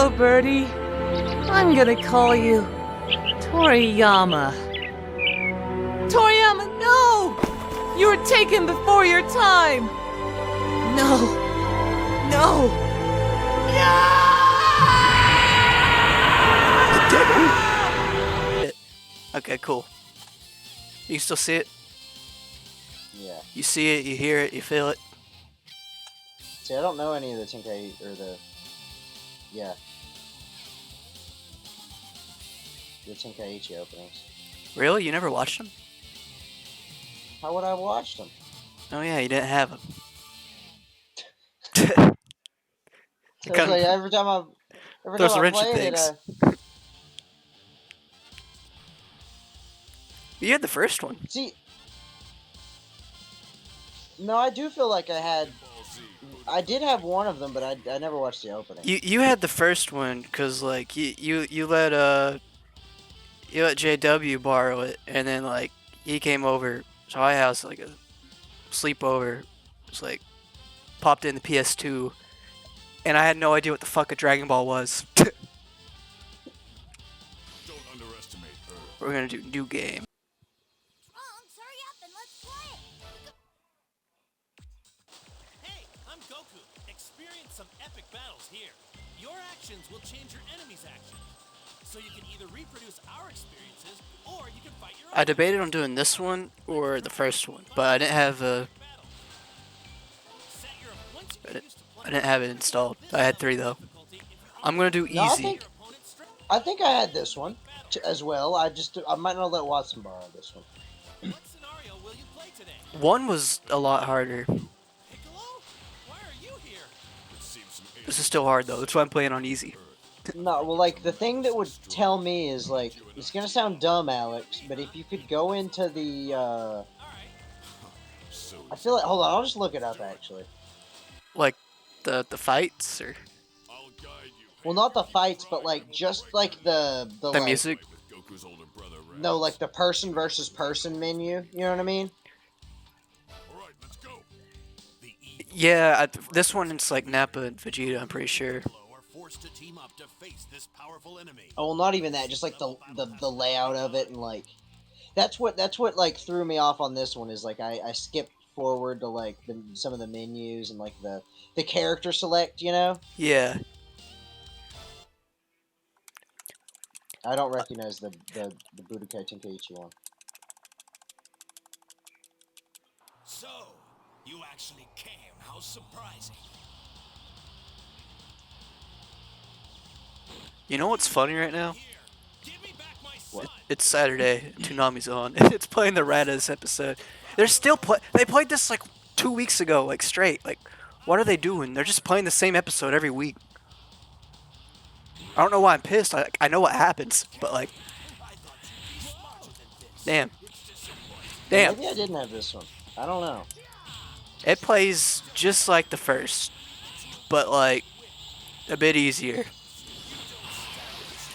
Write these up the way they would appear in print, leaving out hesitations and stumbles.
Hello, Birdie. I'm gonna call you Toriyama. Toriyama, no! You were taken before your time! No! No! No! Okay, cool. You can still see it? Yeah. You see it, you hear it, you feel it? See, I don't know any of the Tenkaichi, or the... Yeah. The Tenkaichi openings. Really? You never watched them? How would I watch them? Oh yeah, you didn't have them. So it's like every time I played it, You had the first one. See, no, I do feel like I did have one of them, but I never watched the opening. You had the first one because like you let JW borrow it, and then like he came over to my house like a sleepover. It's like popped in the PS2, and I had no idea what the fuck a Dragon Ball was. Don't underestimate her. We're gonna do new game. Trunks, hurry up and let's play. Hey, I'm Goku. Experience some epic battles here. Your actions will change your enemy's actions. So you can either reproduce our experiences, or you can fight your own. I debated on doing this one or the first one, but I didn't have I didn't have it installed. I had 3 though. I'm gonna do easy. I think I had this one as well. I might not let Watson borrow this one. What scenario will you play today? 1 was a lot harder. Piccolo? Why are you here? This is still hard though. That's why I'm playing on easy. No, well, like, the thing that would tell me is, like, it's gonna sound dumb, Alex, but if you could go into the, I feel like, hold on, I'll just look it up, actually. Like, the fights, or? Well, not the fights, but, like, just, like, the like, music? No, like, the person versus person menu, you know what I mean? Yeah, this one it's like Nappa and Vegeta, I'm pretty sure. To team up to face this powerful enemy. Oh, well, not even that, just like the layout of it, and like that's what like threw me off on this one is like I skipped forward to like some of the menus and like the character select, you know? Yeah. I don't recognize the Budokai Tenkaichi one. So, you actually came. How surprising. You know what's funny right now? What? It's Saturday. Toonami's on, and it's playing the Raditz episode. They're still They played this like 2 weeks ago, like straight. Like, what are they doing? They're just playing the same episode every week. I don't know why I'm pissed. I know what happens, but like, damn. Maybe I didn't have this one. I don't know. It plays just like the first, but like a bit easier.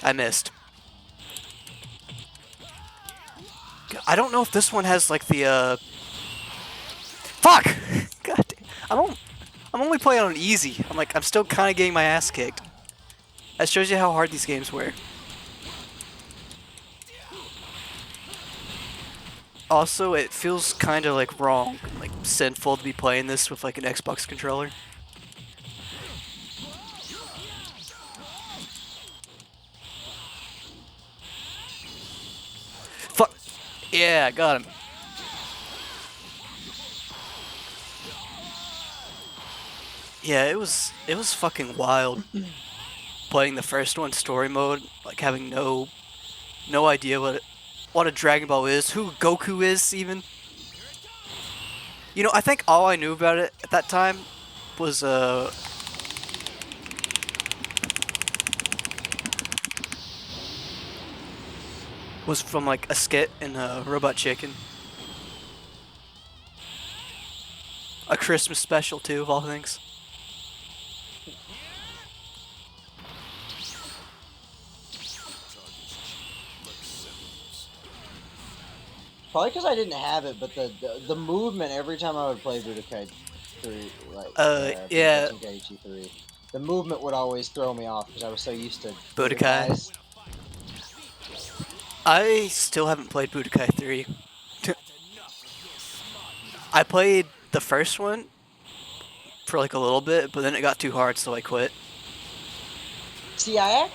I missed. I don't know if this one has like the fuck. God damn. I'm only playing on easy. I'm still kind of getting my ass kicked. That shows you how hard these games were. Also, it feels kind of like wrong, like sinful to be playing this with like an Xbox controller. Fuck. Yeah, I got him. Yeah, it was fucking wild playing the first one story mode, like having no idea what a Dragon Ball is, who Goku is even. You know, I think all I knew about it at that time was from like a skit in Robot Chicken. A Christmas special too, of all things. Probably because I didn't have it, but the movement every time I would play Budokai 3, like yeah. Tenkaichi 3, The movement would always throw me off because I was so used to Budokai. Budokais. I still haven't played Budokai 3. I played the first one for like a little bit, but then it got too hard, so I quit. See, I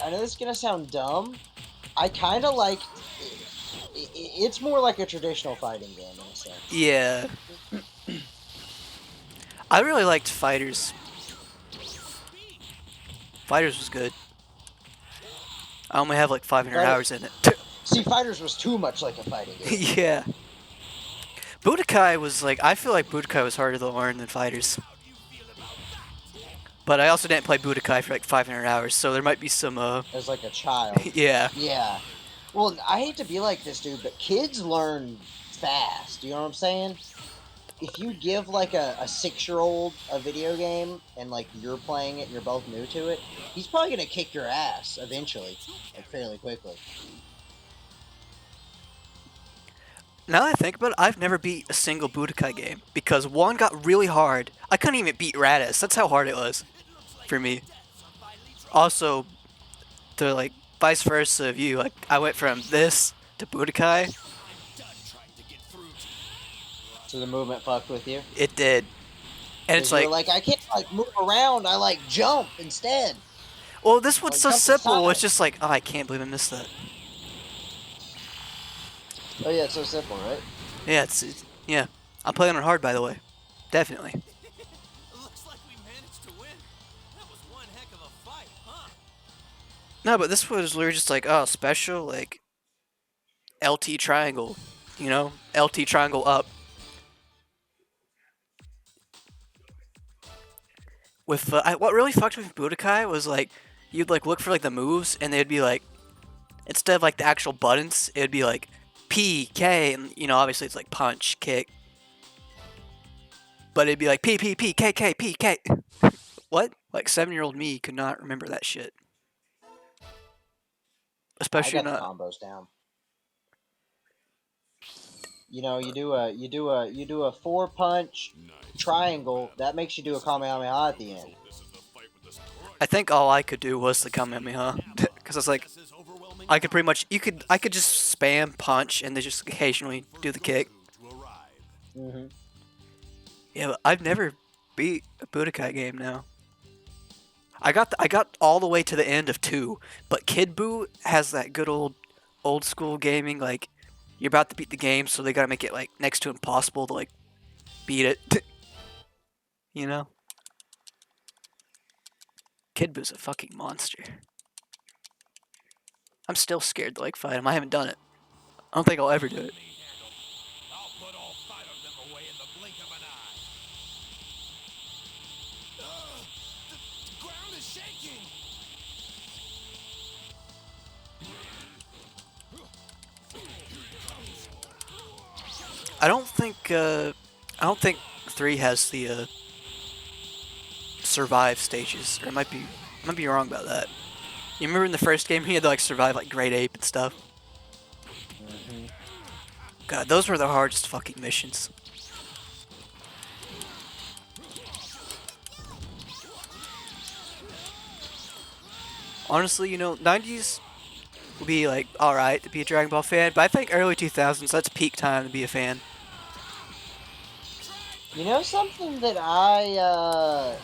know this is gonna sound dumb. I kind of like. It's more like a traditional fighting game in a sense. Yeah. I really liked Fighters. Fighters was good. I only have like 500 hours in it. See, Fighters was too much like a fighting game. Yeah. Budokai was like, I feel like Budokai was harder to learn than Fighters. But I also didn't play Budokai for like 500 hours, so there might be some, As like a child. yeah. Yeah. Well, I hate to be like this, dude, but kids learn fast. You know what I'm saying? If you give like a 6-year-old a video game and like you're playing it and you're both new to it, he's probably gonna kick your ass eventually, like fairly quickly. Now that I think about it, I've never beat a single Budokai game because one got really hard. I couldn't even beat Raditz. That's how hard it was for me. Also, the like vice versa of you, like I went from this to Budokai. So the movement fucked with you. It did, and it's You're like, I can't like move around. I like jump instead. well, this one's like, so jump simple. aside. It's just like, oh, I can't believe I missed that. Oh yeah, it's so simple, right? Yeah, yeah. I'm playing on hard, by the way. Definitely. Looks like we managed to win. That was one heck of a fight, huh? No, but this was literally just like, oh, special, like LT triangle, you know, LT triangle up. With what really fucked with Budokai was like you'd like look for like the moves and they'd be like instead of like the actual buttons it would be like P K and you know obviously it's like punch kick, but it'd be like P P P K K P K. What? Like 7-year-old me could not remember that shit. Especially I got not. the combos down. You know, you do a 4-punch triangle. That makes you do a Kamehameha at the end. I think all I could do was the Kamehameha because I was like, I could pretty much I could just spam punch and then just occasionally do the kick. Mm-hmm. Yeah, but I've never beat a Budokai game now. I got all the way to the end of 2, but Kid Buu has that good old school gaming like you're about to beat the game, so they gotta make it like next to impossible to like beat it. You know? Kid Buu's a fucking monster. I'm still scared to like fight him. I haven't done it. I don't think I'll ever do it. I'll put all 5 of them away in the blink of an eye. The ground is shaking. I don't think 3 has the survive stages, or I might be wrong about that. You remember in the first game he had to like survive like Great Ape and stuff? Mm-hmm. God, those were the hardest fucking missions. Honestly, you know, 90s would be like alright to be a Dragon Ball fan, but I think early 2000s, that's peak time to be a fan. You know something that I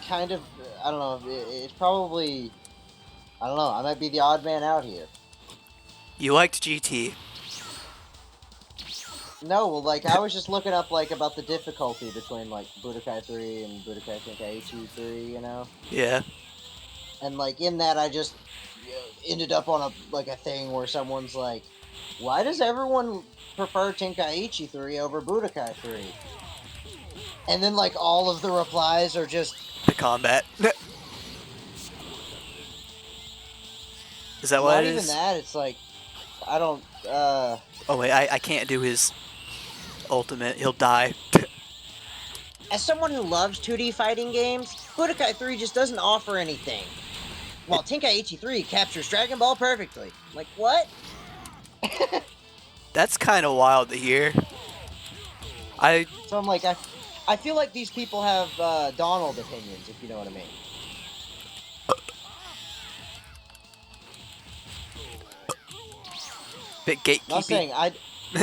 kind of I don't know. It's probably I don't know. I might be the odd man out here. You liked GT. No, well, like I was just looking up like about the difficulty between like Budokai 3 and Budokai Tenkaichi 3, you know. Yeah. And like in that, I just ended up on a thing where someone's like, "Why does everyone prefer Tenkaichi 3 over Budokai 3?" And then like all of the replies are just The combat. Is that what not it even is? that. It's like I don't. Oh wait, I can't do his ultimate. He'll die. As someone who loves 2D fighting games, Budokai 3 just doesn't offer anything. While Tenkaichi 3 captures Dragon Ball perfectly. Like, what? That's kind of wild to hear. I So I'm like, I feel like these people have Donald opinions, if you know what I mean. bit Not gatekeepy. saying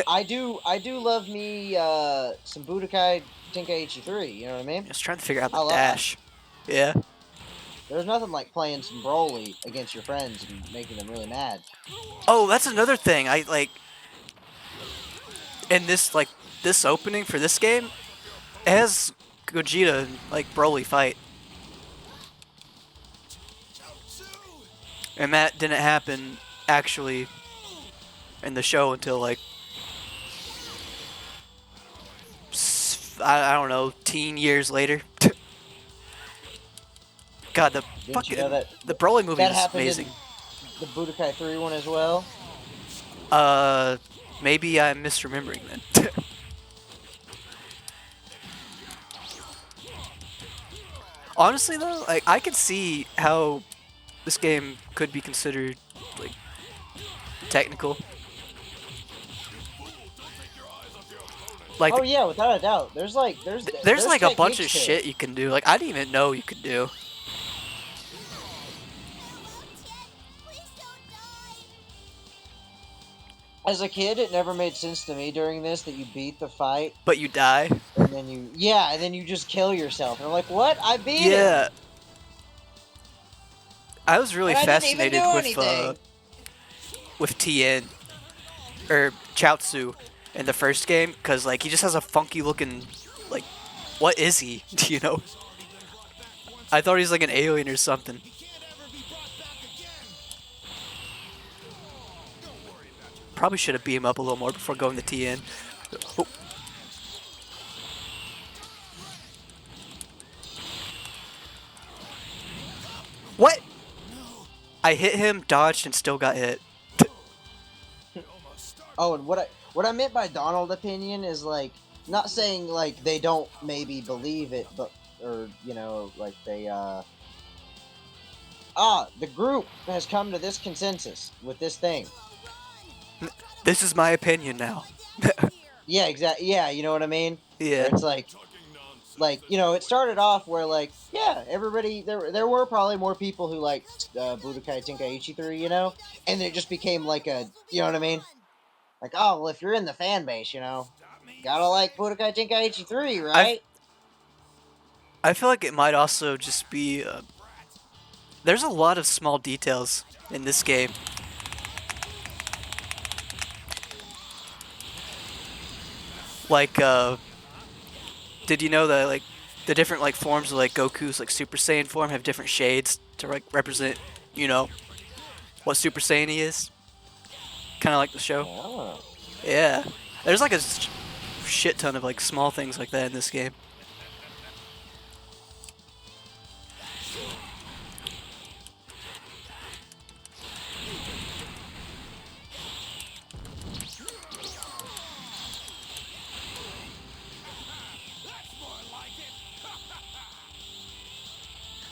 I do love me some Budokai Tenkaichi 3. You know what I mean? Just trying to figure out the I love. dash. Yeah. There's nothing like playing some Broly against your friends and making them really mad. Oh, that's another thing. I like in this opening for this game, it has Gogeta and like Broly fight, and that didn't happen actually in the show until like I don't know, teen years later. God, the Didn't you fucking know that the Broly movie that is happened amazing. in the Budokai 3 one as well? Maybe I'm misremembering then. Honestly though, like I could see how this game could be considered like technical. Like Oh yeah, without a doubt. there's like a bunch of techniques to it. shit you can do. Like I didn't even know you could do. Please don't die. As a kid, it never made sense to me during this that you beat the fight But you die. and then you just kill yourself. And I'm like, what? I beat him, Yeah. I was really and I didn't even fascinated do anything. with Tien or Chaozu in the first game because like he just has a funky looking like what is he? You know? I thought he's like an alien or something. Probably should have beat him up a little more before going to Tien. Oh. What? I hit him, dodged, and still got hit. Oh, and what I meant by Donald opinion is like not saying like they don't maybe believe it, but or like they the group has come to this consensus with this thing. This is my opinion now. Yeah, exactly. Yeah, you know what I mean. Yeah. Where it's like it started off where like yeah, everybody there were probably more people who liked Budokai Tenkaichi 3, and then it just became like a you know what I mean. Like, oh, well, if you're in the fan base, gotta like Budokai Tenkaichi 3, right? I feel like it might also just be. There's a lot of small details in this game. Like, did you know that like the different like forms of like Goku's like Super Saiyan form have different shades to like represent, you know, what Super Saiyan he is? Kind of like the show. Oh. Yeah. There's like a shit ton of like small things like that in this game.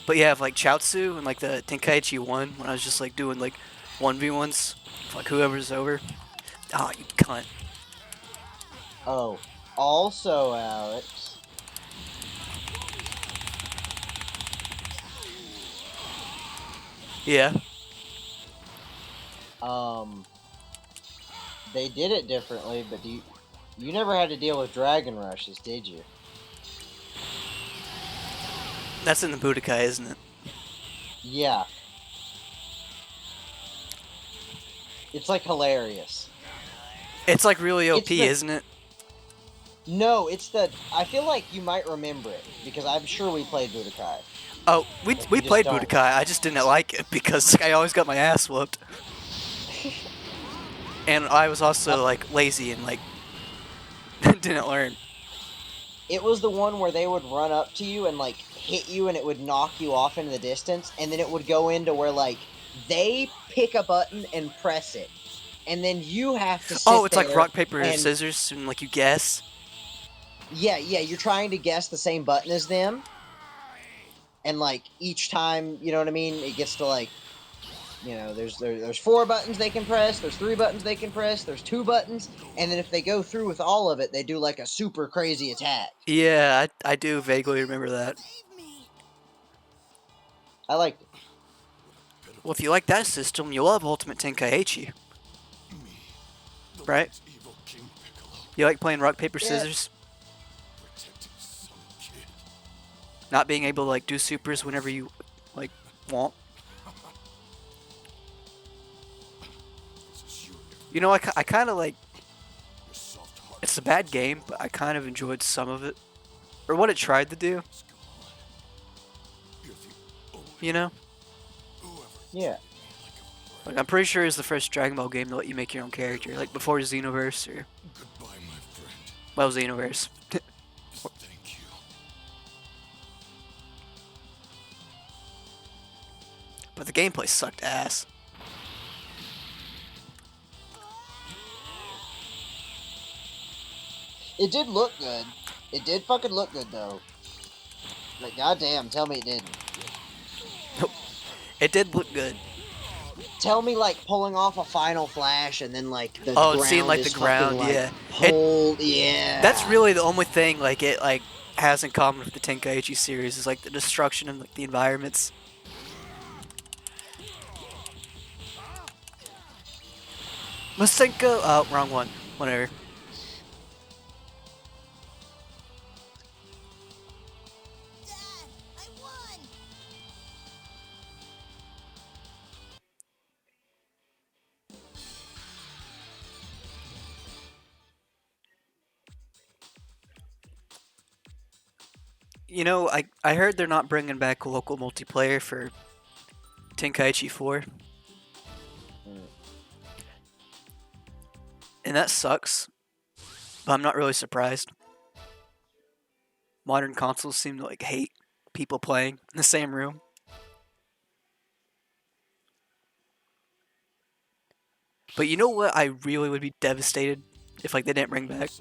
But yeah, like Chaozu and like the Tenkaichi 1, when I was just like doing like 1v1s, like whoever's over. Oh, you cunt. Oh. Also, Alex. Yeah. They did it differently, but you never had to deal with dragon rushes, did you? That's in the Budokai, isn't it? Yeah. It's like hilarious. It's like really OP, It's the- isn't it? No, I feel like you might remember it because I'm sure we played Budokai. Oh, we just played don't. Budokai. I just didn't like it because I always got my ass whooped. And I was also like lazy and like didn't learn. It was the one where they would run up to you and like hit you and it would knock you off into the distance, and then it would go into where like they pick a button and press it, and then you have to sit Oh, it's like there rock, paper, and scissors, and like you guess. yeah, you're trying to guess the same button as them, and like each time, you know what I mean, it gets to like you know, there's 4 buttons they can press, there's 3 buttons they can press, there's 2 buttons, and then if they go through with all of it, they do like a super crazy attack. Yeah, I do vaguely remember that. Save me! I liked it. Well, if you like that system, you'll love Ultimate Tenkaichi. Right? You like playing rock, paper, Yeah. scissors? Not being able to like do supers whenever you like want. You know, I kind of like. It's a bad game, but I kind of enjoyed some of it, or what it tried to do. You know, Yeah. like I'm pretty sure it's the first Dragon Ball game to let you make your own character, like before Xenoverse or well, Xenoverse. But the gameplay sucked ass. It did look good. It did fucking look good though. Like goddamn, tell me it didn't. It did look good. Tell me like pulling off a final flash and then like the Oh, ground seeing like is the ground, fucking, like, yeah. pulled, yeah. That's really the only thing like it like has in common with the Tenkaichi series is like the destruction of like the environments. Masenko, oh, wrong one. Whatever. Dad, I won! You know, I heard they're not bringing back local multiplayer for Tenkaichi 4. And that sucks. But I'm not really surprised. Modern consoles seem to like hate people playing in the same room. But you know what I really would be devastated if like they didn't bring back?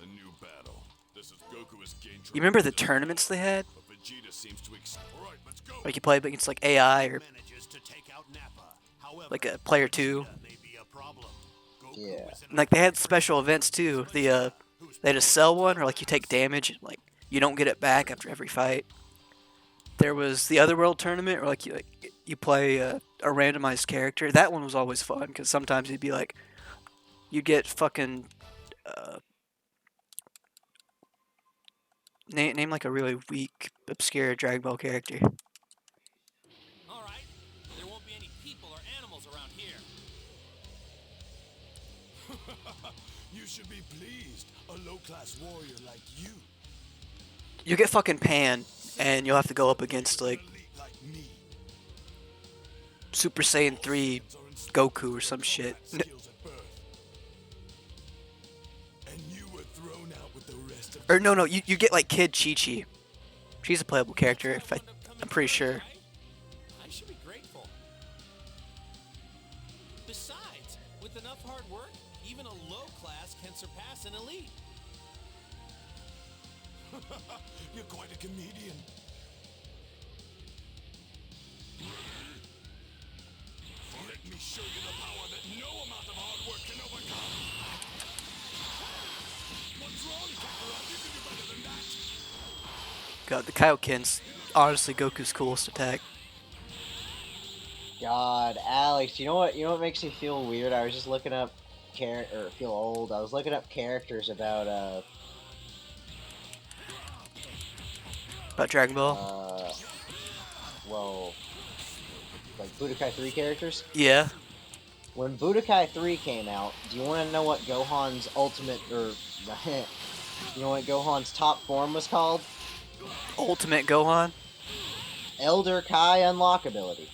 You remember the tournaments they had? Like you played against like AI or like a player 2. Yeah. And, like they had special events too. They had a sell one or like you take damage and like you don't get it back after every fight. There was the other world tournament or like you play a randomized character. That one was always fun because sometimes it'd be like you get fucking name like a really weak, obscure Dragon Ball character. All right, there won't be any people or animals around here. You should be pleased. A low-class warrior like you. You get fucking Pan, and you'll have to go up against like Elite like me. Super Saiyan 3 Goku or some shit. Skills at birth. And you were thrown out with the rest of Or no, you get like Kid Chi-Chi. She's a playable character, I'm pretty sure. I should be grateful. Besides, with enough hard work, even a low class can surpass an elite. You're quite a comedian. Let me show you the power that no amount of hard work can overcome. What's wrong, Kakarot? You can do better than that. God, the Kaioken's honestly Goku's coolest attack. God, Alex, you know what? You know what makes me feel weird? I was just looking up feel old. I was looking up characters about Dragon Ball. well, like Budokai 3 characters. Yeah. When Budokai 3 came out, do you want to know what Gohan's ultimate or you know what Gohan's top form was called? Ultimate Gohan. Elder Kai Unlock ability.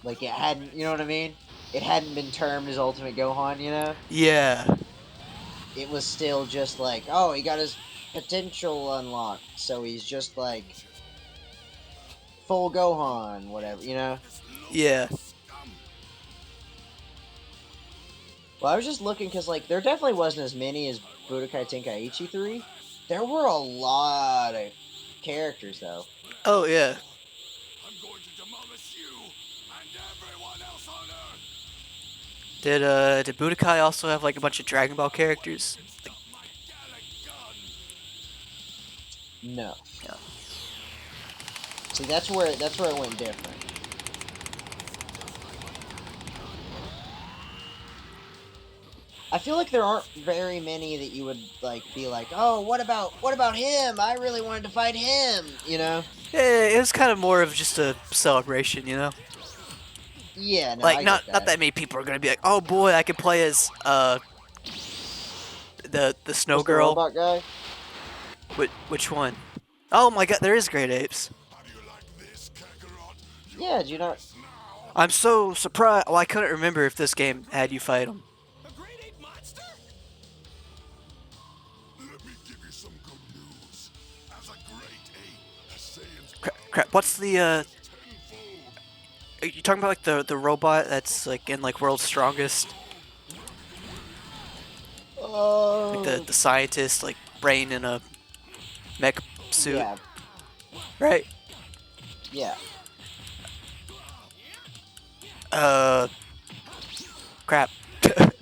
Like it hadn't, you know what I mean? It hadn't been termed as Ultimate Gohan, you know? Yeah. It was still just like, oh, he got his potential unlocked, so he's just like full Gohan, whatever, you know? Yeah. Well, I was just looking because like there definitely wasn't as many as Budokai Tenkaichi 3, There were a lot of characters though. Oh yeah. I'm going to demolish you and everyone else on Earth. Did Budokai also have like a bunch of Dragon Ball characters? Like, My Gallic gun. No. yeah. See, that's where it went different. I feel like there aren't very many that you would like be like, oh, what about him? I really wanted to fight him. You know? Yeah, it was kind of more of just a celebration, you know. Yeah. No, Like I not get not that many people are gonna be like, oh boy, I can play as the snow Was the girl. robot guy? Which one? Oh my god, there is great apes. How do you like this, Kakarot? Yeah. Do you not? I'm so surprised. Well, I couldn't remember if this game had you fight them. A great ape monster? Let me give you some good news. As a great ape, a Saiyan's Crap. What's the tenfold. Are you talking about like the robot that's like in like World's Strongest? Oh. Like the scientist, like brain in a mech suit, Yeah. right? Yeah. Crap.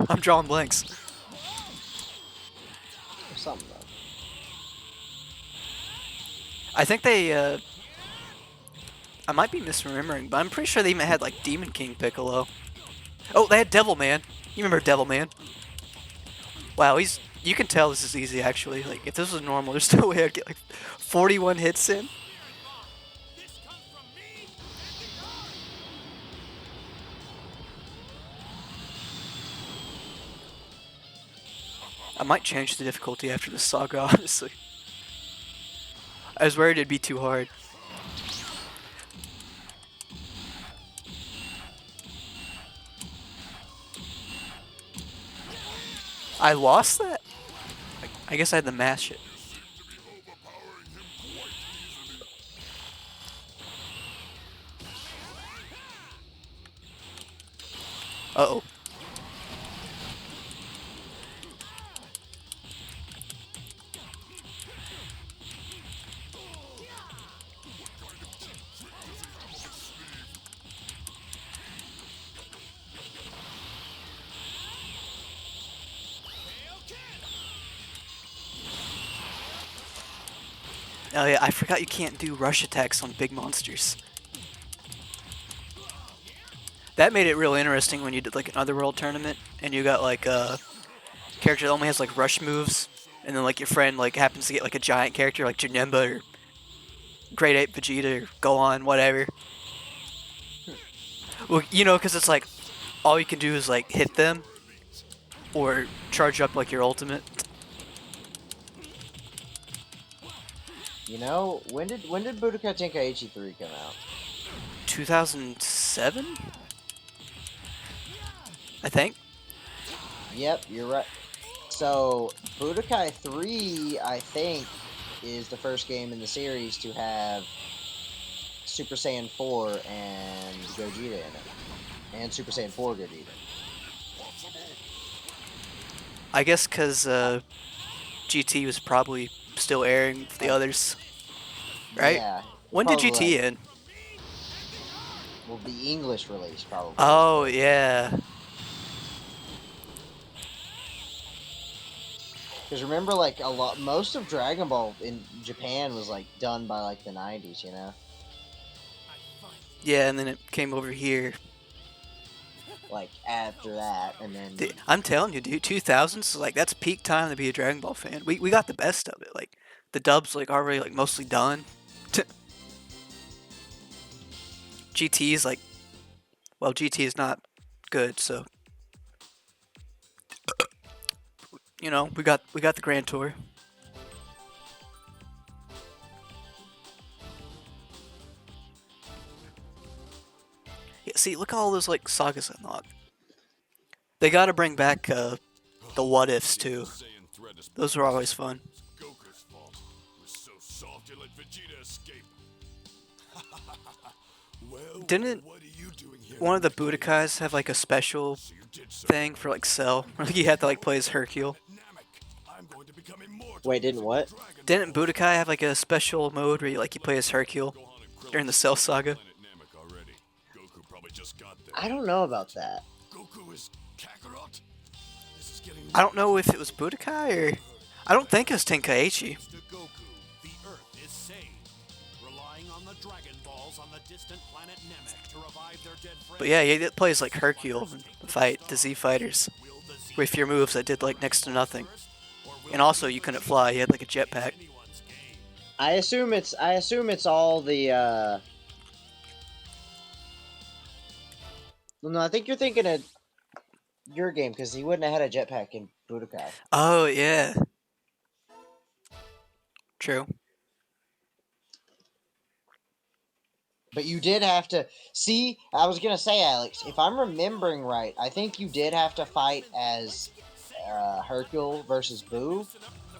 I'm drawing blanks. Or something though. I think they, I might be misremembering, but I'm pretty sure they even had like Demon King Piccolo. Oh, they had Devil Man. You remember Devil Man? Wow, you can tell this is easy actually. Like, if this was normal, there's no way I'd get like 41 hits in. This comes from me I might change the difficulty after this saga, honestly. I was worried it'd be too hard. I lost that? I guess I had to mash it. Uh-oh. Oh yeah, I forgot you can't do rush attacks on big monsters. That made it real interesting when you did like an Otherworld tournament and you got like a character that only has like rush moves, and then like your friend like happens to get like a giant character like Janemba or Great Ape Vegeta or Gohan, whatever. Well, you know, because it's like all you can do is like hit them or charge up like your ultimate. You know, when did Budokai Tenkaichi 3 come out? 2007, I think. Yep, you're right. So Budokai 3, I think, is the first game in the series to have Super Saiyan 4 and Gogeta in it, and Super Saiyan 4 Gogeta. I guess because GT was probably still airing with the others, right? Yeah. When did probably, GT like, end? Well, the English release probably. Oh yeah. Because remember, like most of Dragon Ball in Japan was like done by like the 90s, you know, Yeah, and then it came over here. like after that, and then I'm telling you, dude, 2000s, like that's peak time to be a Dragon Ball fan. We got the best of it. Like the dubs like already like mostly done. GT is like, well, GT is not good, so you know we got the Grand Tour. Yeah, see, look at all those like sagas unlocked. They got to bring back the what ifs too. Saiyan threat is Those were always fun. Goku's fault. He was so soft you let Vegeta escape. Well, Didn't what are you doing here? one of the Budokais have like a special You did so thing for like Cell? Where like, you had to like play as Hercule. Namek. I'm going to become immortal. Wait, didn't what? Didn't Budokai have like a special mode where you play as Hercule during the Cell Saga? Planet Namek already. Goku probably just got there. I don't know about that. Goku is Kakarot? This is getting I don't know if it was Budokai or I don't think it was Tenkaichi. To Goku, the Earth is saved. Relying on the Dragon Balls on the distant planet Namek to revive their dead friends. But yeah, he plays like Hercule in the fight the Z fighters Will the Z with your moves that did like next to nothing. first, or will And also you couldn't fly. You had like a jetpack. anyone's game? I assume it's all the. Well, no, I think you're thinking of your game because he wouldn't have had a jetpack in Budokai. Oh yeah. True. But you did have to see. I was gonna say, Alex, if I'm remembering right, I think you did have to fight as Hercule versus Boo.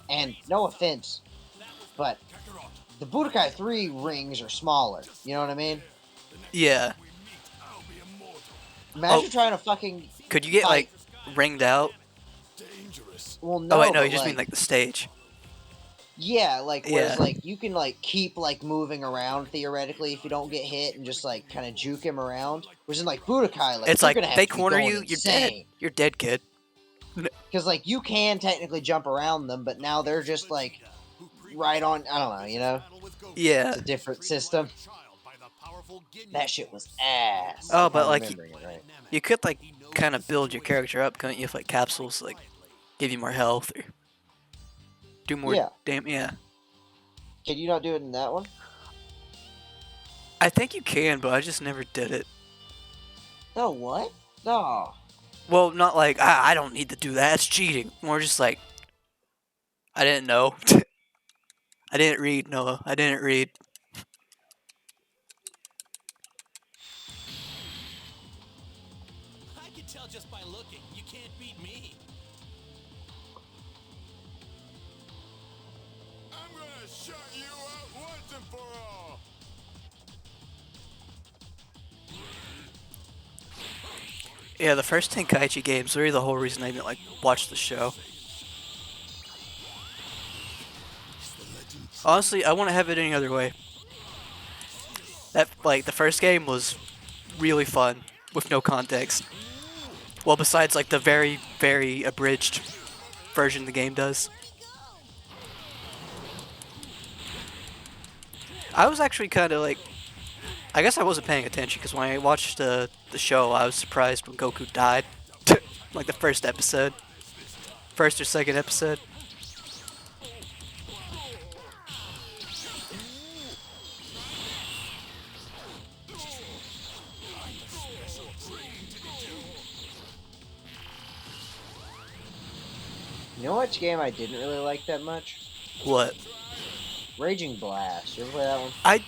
And no offense, but the Budokai 3 rings are smaller. You know what I mean? Yeah. Imagine Oh. trying to fucking. Could you get fight. like ringed out? dangerous. Well, no. Oh wait, no, but, you just mean like the stage. Yeah, like whereas Yeah. like you can like keep like moving around theoretically if you don't get hit and just like kind of juke him around. Whereas in like Budokai, like It's you're like gonna have they to be corner going you, you're dead. insane. You're dead, kid. Because like you can technically jump around them, but now they're just like right on. I don't know, you know, Yeah. it's a different system. That shit was ass. Oh, if but I'm like remembering it right. you could like kind of build your character up, couldn't you? If like capsules like give you more health or do more Yeah. Yeah. Can you not do it in that one? I think you can, but I just never did it. No, what? No. Well, not like I don't need to do that. It's cheating. More just like I didn't know. I didn't read, Noah. I didn't read. I can tell just by looking. You can't beat me. I'm gonna shut you out once and for all. Yeah, the first Tenkaichi games were the whole reason I didn't like watch the show. Honestly, I wouldn't have it any other way. That like the first game was really fun with no context. Well, besides like the very, very abridged version the game does. I was actually kind of like, I guess I wasn't paying attention because when I watched the show, I was surprised when Goku died. Like the first episode, first or second episode. You know which game I didn't really like that much? What? Raging Blast. You ever play that one?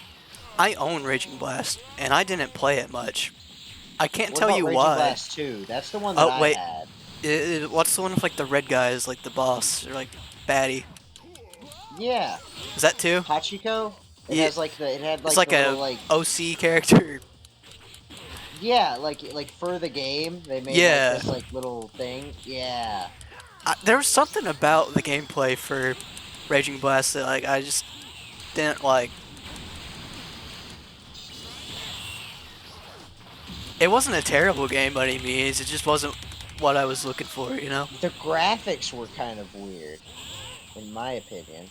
I own Raging Blast, and I didn't play it much. I can't What tell about you Raging why. Blast 2? That's the one that Oh, I wait. had. What's the one with like the red guys, like the boss or like baddie? Yeah. Is that two? Hachiko? It Yeah. has like the. It had like It's like the a little, like. OC character. Yeah, like for the game, they made Yeah. like this like little thing. Yeah. There was something about the gameplay for Raging Blast that like I just didn't like. It wasn't a terrible game by any means. It just wasn't what I was looking for, you know? The graphics were kind of weird, in my opinion.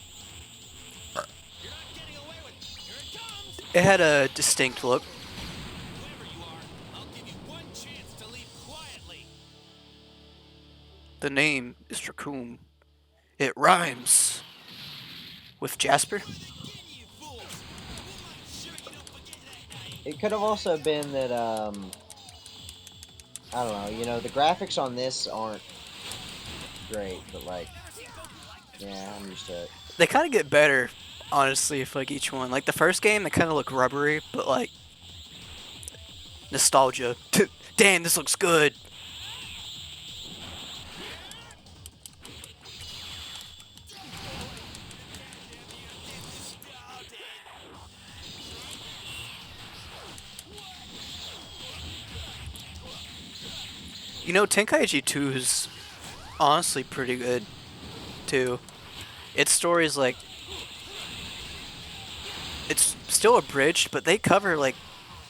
It had a distinct look. Whoever you are, I'll give you one chance to leave quietly. The name is Raccoon. It rhymes with Jasper. You fools! Sure you don't forget that guy. It could have also been that I don't know. You know, the graphics on this aren't great, but like, yeah, I'm used to it. They kind of get better, honestly, if like each one. Like the first game, they kind of look rubbery, but like nostalgia. Damn, this looks good. You know, Tenkaichi 2 is honestly pretty good, too. its story is like it's still abridged, but they cover like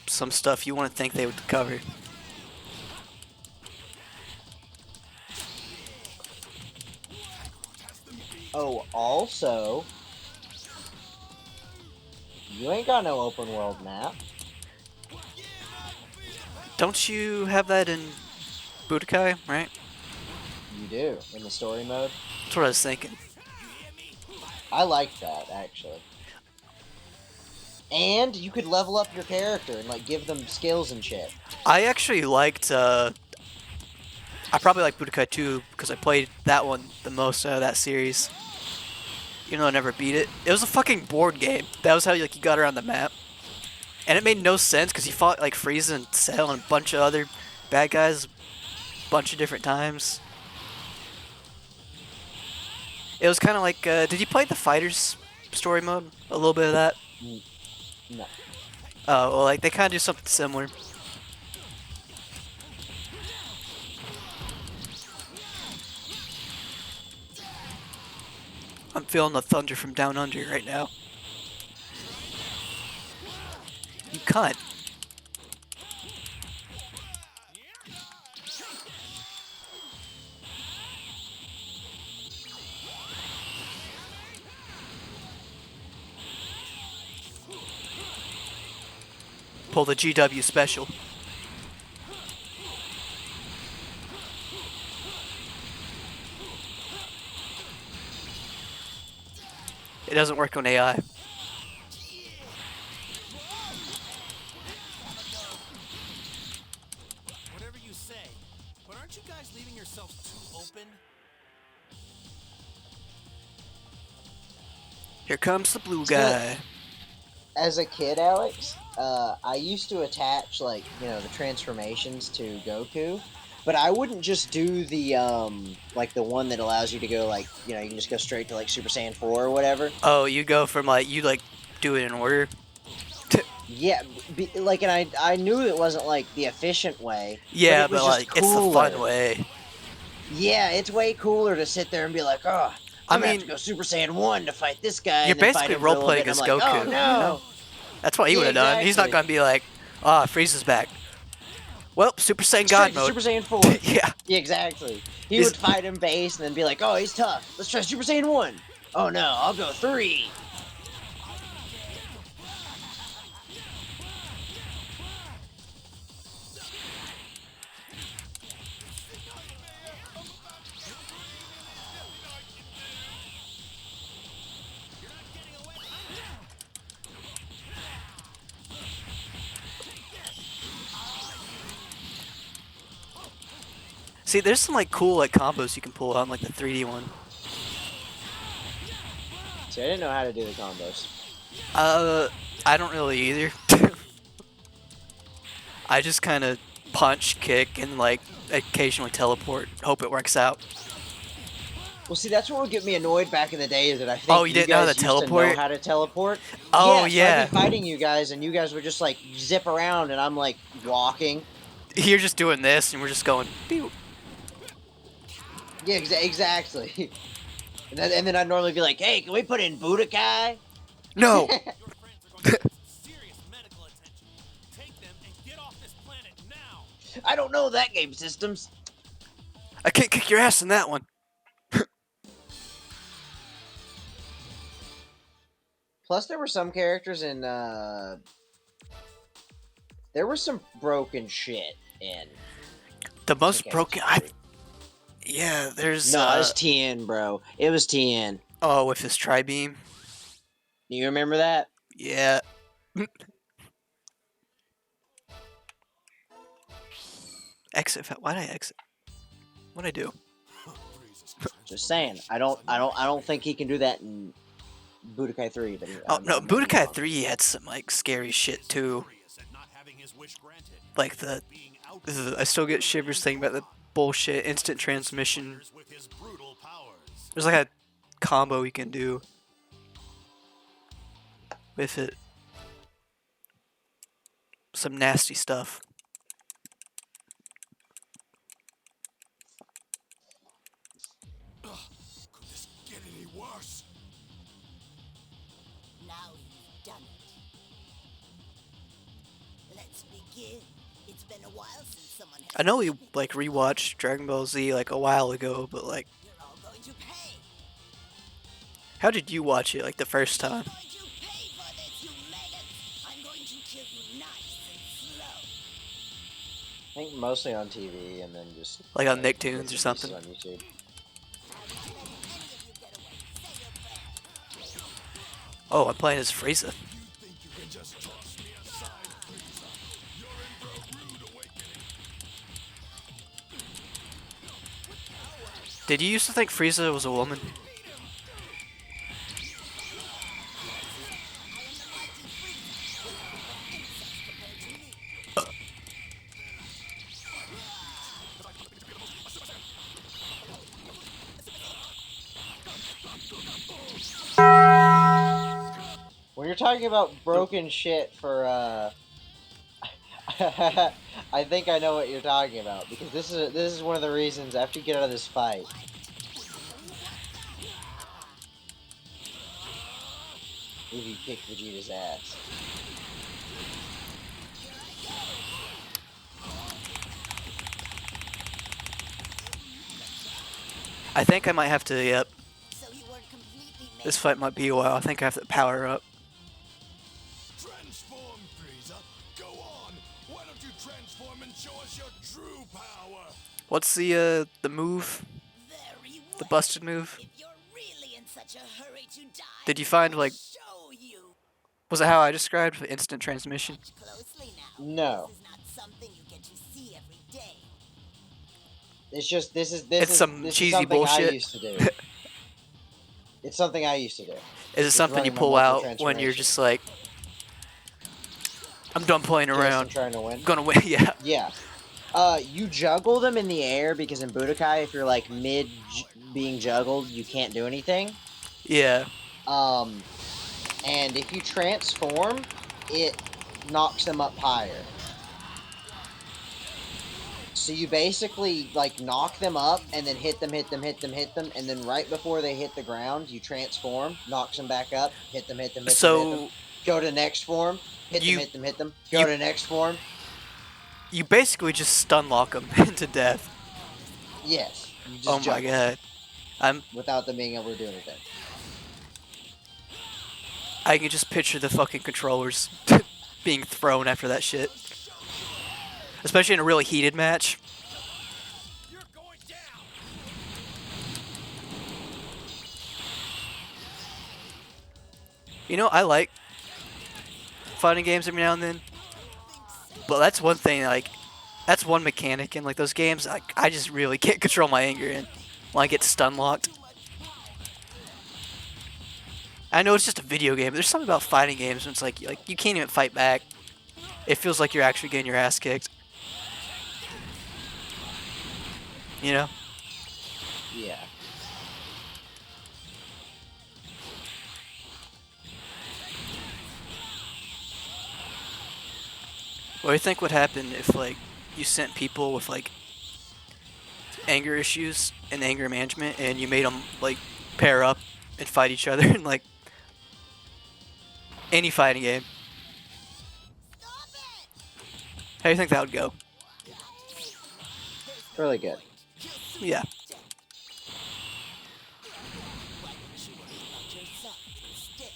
some stuff you wouldn't think they would cover. Oh, also, you ain't got no open world map. Don't you have that in Budokai, right? You do in the story mode. That's what I was thinking. I like that actually. And you could level up your character and like give them skills and shit. I actually liked. I probably like Budokai 2 because I played that one the most out of that series. Even though I never beat it. It was a fucking board game. That was how like you got around the map. And it made no sense because you fought like Frieza and Cell and a bunch of other bad guys a bunch of different times. It was kind of like, did you play the Fighters story mode? A little bit of that? No. Oh, well, like they kind of do something similar. I'm feeling the thunder from down under right now. You cunt. Pull the GW special. It doesn't work on AI. Whatever you say, but aren't you guys leaving yourselves too open? Here comes the blue guy. As a kid, Alex, I used to attach like the transformations to Goku, but I wouldn't just do the like the one that allows you to go like you can just go straight to like Super Saiyan 4 or whatever. Oh, you go from like, you like do it in order. Yeah, and I knew it wasn't like the efficient way. Yeah, it was but just like, it's the fun cooler. way. Yeah, it's way cooler to sit there and be like, oh, I I'm gonna have mean, to go Super Saiyan 1 to fight this guy. you're and then fight basically him for a little role-playing bit, as and I'm like, Goku, oh, no. you know? That's what he Yeah, would have done. He's not exactly. gonna be like, ah, Frieza's back. Well, Super Saiyan Straight God to mode. Super Saiyan 4. Yeah. Yeah, exactly. He He's- would fight him base and then be like, oh, he's tough. Let's try Super Saiyan 1. Oh, no, I'll go 3. See, there's some like cool like combos you can pull on like the 3D one. See, I didn't know how to do the combos. I don't really either. I just kind of punch, kick, and like occasionally teleport. Hope it works out. Well, see, that's what would get me annoyed back in the day is that I think Oh, you didn't know how guys to used to teleport? know how to teleport. Oh, So yeah. I'd be fighting you guys, and you guys would just, like, zip around, and I'm, like, walking. You're just doing this, and we're just going. Pew. Yeah, exactly. And then I'd normally be like, hey, can we put in Budokai? No. Your friends are going to need some serious medical attention. Take them and get off this planet now. I don't know that game systems. I can't kick your ass in that one. Plus, there were some characters in, there was some broken shit in. The most Tenkaichi broken. 3. Yeah, there's. No, it was TN, bro. It was TN. Oh, with his tri-beam. Do you remember that? Yeah. Exit. Why'd I exit? What'd I do? Just saying. I don't think he can do that in Budokai 3. But Oh no, Budokai 3 had some like scary shit too. Like the I still get shivers thinking about the bullshit instant transmission. There's like a combo you can do with it. Some nasty stuff. Could this get any worse? Now you've done it. Let's begin. It's been a while since someone has I know we like rewatched Dragon Ball Z like a while ago, but like, You're all going to pay. how did you watch it like the first time? Going to pay for this, you maggots. I'm going to kill you nice and slow. I think mostly on TV and then just Like on bits Nicktoons and or pieces something? on YouTube. Oh, I'm playing as Frieza. Did you used to think Frieza was a woman? When you're talking about broken shit for I think I know what you're talking about because this is one of the reasons after you get out of this fight. If you kick Vegeta's ass. I think I might have to, yep. So you weren't completely made. This fight might be a while. I think I have to power up. Transform, Frieza. Go on. Why don't you transform and show us your true power? What's the move? Very well. The busted move? If you're really in such a hurry to die, Did you find, I'll like, show you. was it how I described instant transmission? Watch closely now. No. This is not something you get to see every day. It's just this is Some this cheesy is something bullshit. I used to do. It's something I used to do. Is it something you running my pull out multi-transformation. when you're just like, I'm done playing Just I'm around. trying to win. I'm gonna win, yeah. Yeah. You juggle them in the air because in Budokai, if you're like mid being juggled, you can't do anything. Yeah. And if you transform, it knocks them up higher. So you basically like knock them up and then hit them, and then right before they hit the ground, you transform, knocks them back up, hit them, hit them. So Go to next form, hit You- them, hit them. Go to next form. you basically just stun lock them into death. Yes. You just Oh my juggle god. without them being able to do anything. I can just picture the fucking controllers being thrown after that shit. Especially in a really heated match. You're going down. You know, I like fighting games every now and then. But that's one thing, like, that's one mechanic in like those games. I just really can't control my anger in when I get stun locked. I know it's just a video game, but there's something about fighting games when it's like you can't even fight back. It feels like you're actually getting your ass kicked. You know? Yeah. What do you think would happen if like you sent people with like anger issues and anger management, and you made them like pair up and fight each other in like any fighting game? Stop it! How do you think that would go? Really good. Yeah. Why don't you worry about yourself instead?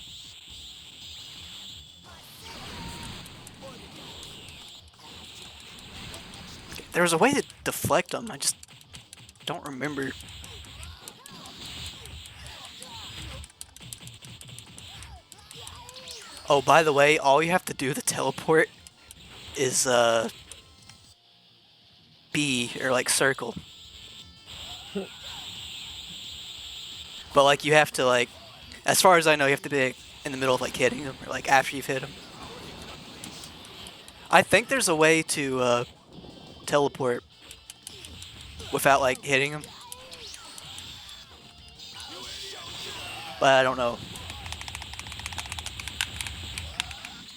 There was a way to deflect them. I just don't remember. Oh, by the way, all you have to do to teleport is B or like circle. But like you have to like, as far as I know, you have to be like, in the middle of like hitting them or like after you've hit them. I think there's a way to teleport without like hitting them, but I don't know.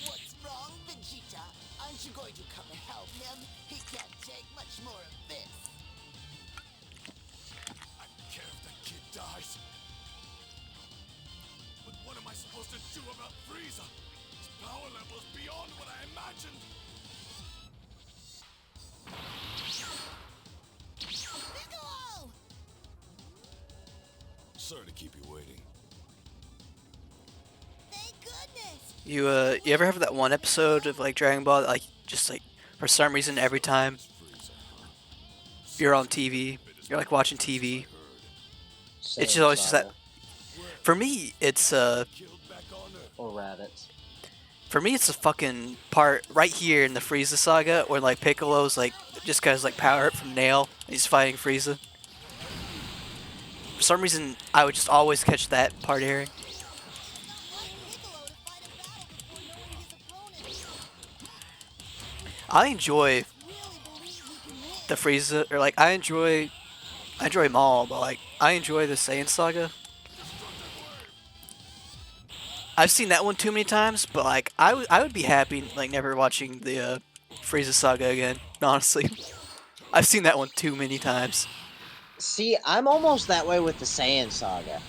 What's wrong, Vegeta? Aren't you going to come and help him? He can't take much more of this. I don't care if that kid dies. But what am I supposed to do about Sorry to keep you waiting. Thank goodness. You ever have that one episode of like Dragon Ball that, like just like for some reason every time you're on TV, you're like watching TV, it's just Saiyan always just that. Saga. For me, it's Killed back on Earth. Or rabbits. For me, it's the fucking part right here in the Frieza saga where like Piccolo's like just got his like power up from Nail and he's fighting Frieza. For some reason, I would just always catch that part airing. I enjoy the Frieza, or like I enjoy them all, but like I enjoy the Saiyan saga. I've seen that one too many times, but like I would be happy like never watching the Frieza saga again. Honestly, I've seen that one too many times. See, I'm almost that way with the Saiyan Saga.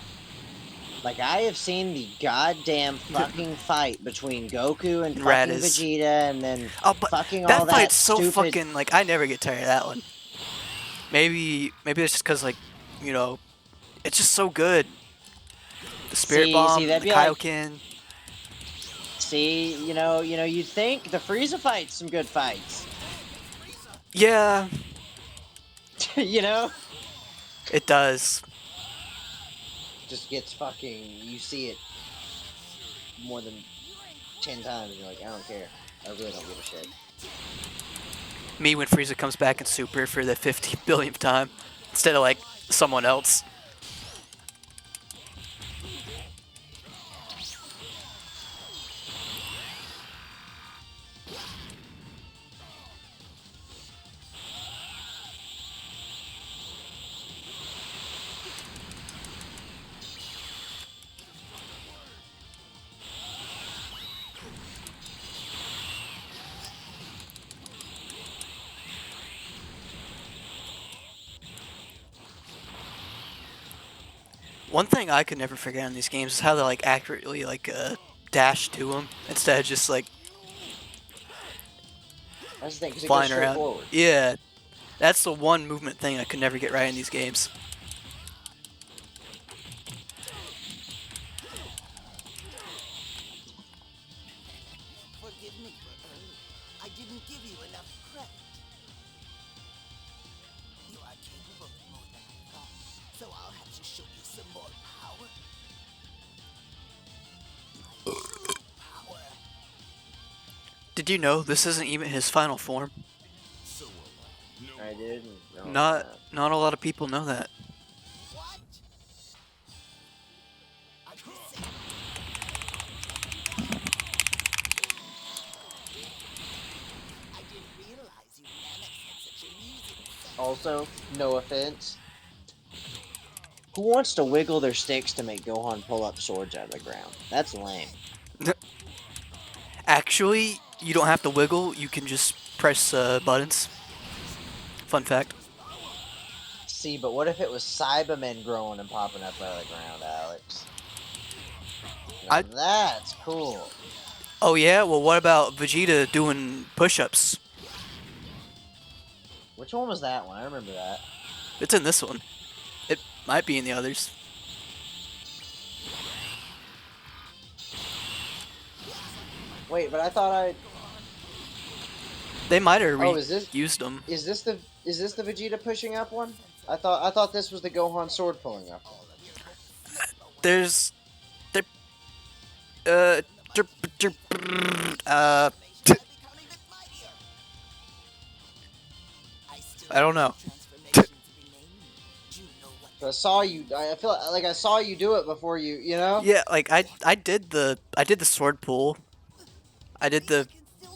Like, I have seen the goddamn fucking fight between Goku and fucking Raditz. Vegeta, and then Oh, but fucking that all that fight's so stupid... fucking like I never get tired of that one. Maybe it's just because like you know, it's just so good. The Spirit Bomb, that'd the be like- Kaioken. See, you'd think the Frieza fight's some good fights. Yeah, You know? it does. Just gets fucking... You see it more than 10 times, and you're like, I don't care. I really don't give a shit. Me when Frieza comes back in Super for the 50 billionth time instead of like someone else. One thing I could never forget in these games is how they like accurately like dash to them instead of just like That's the thing, 'cause it goes flying straight around. forward. Yeah, that's the one movement thing I could never get right in these games. Forgive me for earlier. I didn't give you enough credit. You are capable of more than I thought, so I'll have to show you some more power. Power. Did you know this isn't even his final form? So no. I didn't know Not that. not a lot of people know that. What? Are you saying? I didn't realize you Namex had such amusing sense. Also, no offense. Who wants to wiggle their sticks to make Gohan pull up swords out of the ground? That's lame. Actually, you don't have to wiggle. You can just press buttons. Fun fact. See, but what if it was Cybermen growing and popping up out of the ground, Alex? Now that's cool. Oh yeah. Well, what about Vegeta doing push-ups? Which one was that one? I remember that. It's in this one. It might be in the others. Wait, but I thought They might have Oh, is this- used them. is this the Vegeta pushing up one? I thought this was the Gohan sword pulling up. There's there Becoming bit mightier. I still I don't know. transformations remain. Do you know what? I saw you. I feel like I saw you do it before you. You know? Yeah, like I did the sword pull. I did the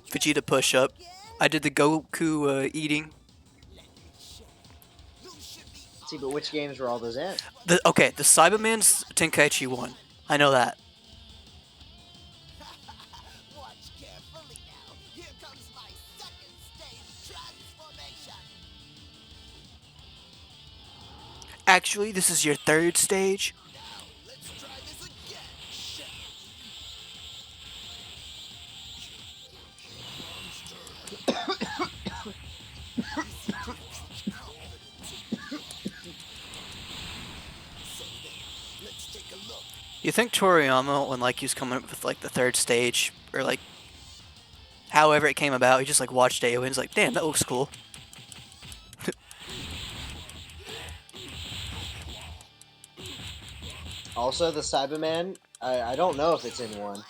Vegeta push up. I did the Goku eating. See, but which games were all those in? Okay, the Cyberman's Tenkaichi one. I know that. Watch carefully now. Here comes my second stage transformation. Actually, this is your third stage. Let's try this again. Shit. You think Toriyama, when like he was coming up with like the third stage, or like however it came about, he just like watched AoE and was like, damn, that looks cool. Also, the Cyberman, I don't know if it's in 1,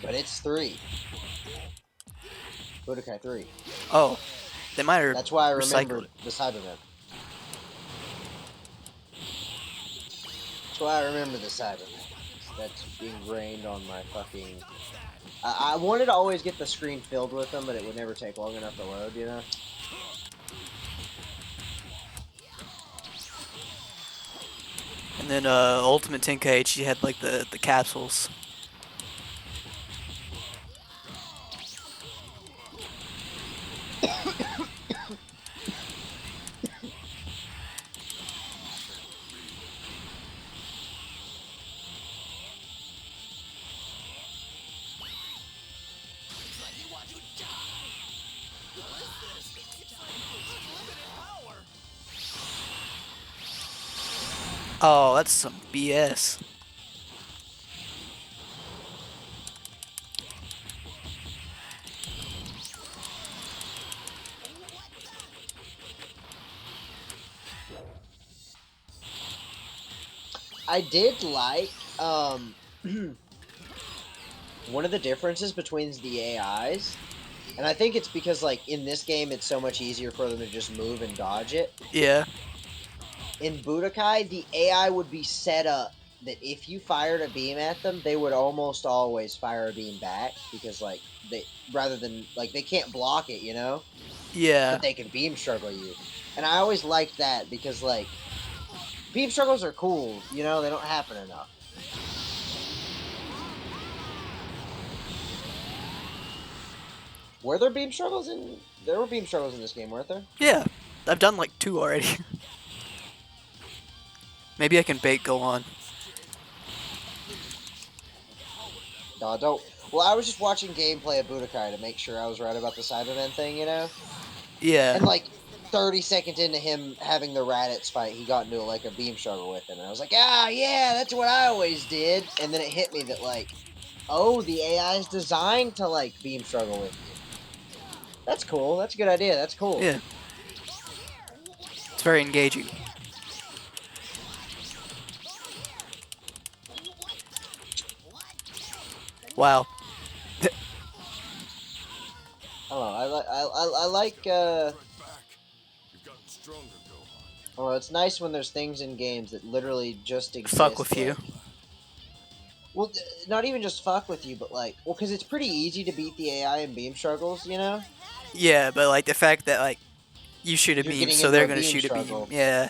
but it's 3. Budokai 3. Oh, they might have That's why I recycled remembered it. the Cyberman. That's why I remember the Cyberman. That's ingrained on my fucking... I wanted to always get the screen filled with them, but it would never take long enough to load, you know? And then Ultimate Tenkaichi had like the capsules. Oh, that's some BS. I did like, one of the differences between the AIs, and I think it's because, like, in this game, it's so much easier for them to just move and dodge it. Yeah. In Budokai, the AI would be set up that if you fired a beam at them, they would almost always fire a beam back, because, like, rather than, like, they can't block it, you know? Yeah. But they can beam struggle you. And I always liked that, because, like, beam struggles are cool, you know? They don't happen enough. Were there beam struggles in... There were beam struggles in this game, weren't there? Yeah. I've done like 2 already. Maybe I can bait go on. No, don't... Well, I was just watching gameplay of Budokai to make sure I was right about the Cybermen thing, you know? Yeah. And, like, 30 seconds into him having the Raditz fight, he got into, like, a beam struggle with him. And I was like, ah, yeah, that's what I always did. And then it hit me that, like, oh, the AI is designed to, like, beam struggle with you. That's cool. That's a good idea. That's cool. Yeah. It's very engaging. Wow. I don't know. I like, Right back. You've gotten stronger, Gohan. well, it's nice when there's things in games that literally just exist. Fuck with like- you. Well, not even just fuck with you, but, like, well, because it's pretty easy to beat the AI in beam struggles, you know? Yeah, but like the fact that like you shoot a You're beam, getting so into they're a gonna beam shoot struggle. a beam. Yeah.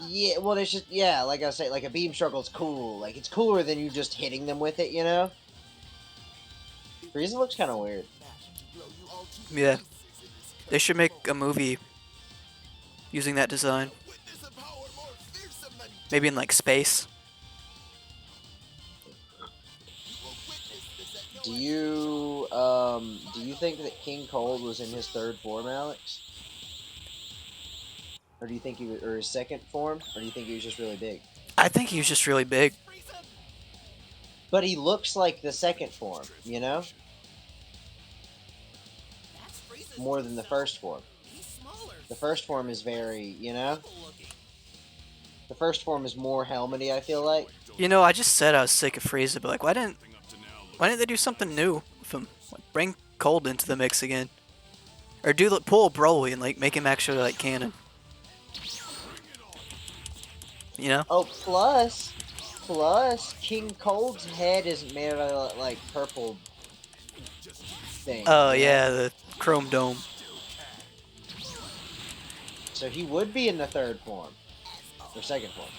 Yeah, well, it's just, yeah, like I say, like, a beam struggle's cool. Like, it's cooler than you just hitting them with it, you know? Frieza looks kind of weird. Yeah. They should make a movie using that design. Witness a power more fearsome than Maybe in like space. will witness this at Do you think that King Cold was in his third form, Alex? Or do you think he was, or his second form? Or do you think he was just really big? I think he was just really big. But he looks like the second form, you know? More than the first form. The first form is very, you know? The first form is more helmety, I feel like. You know, I just said I was sick of Frieza, but like, why didn't they do something new with him? Like, bring Cold into the mix again, or pull a Broly and like make him actually like canon. You know? Oh, plus, King Cold's head is made out of, like, purple thing. Oh you know? yeah, the Chrome Dome. So he would be in the third form. Or second form.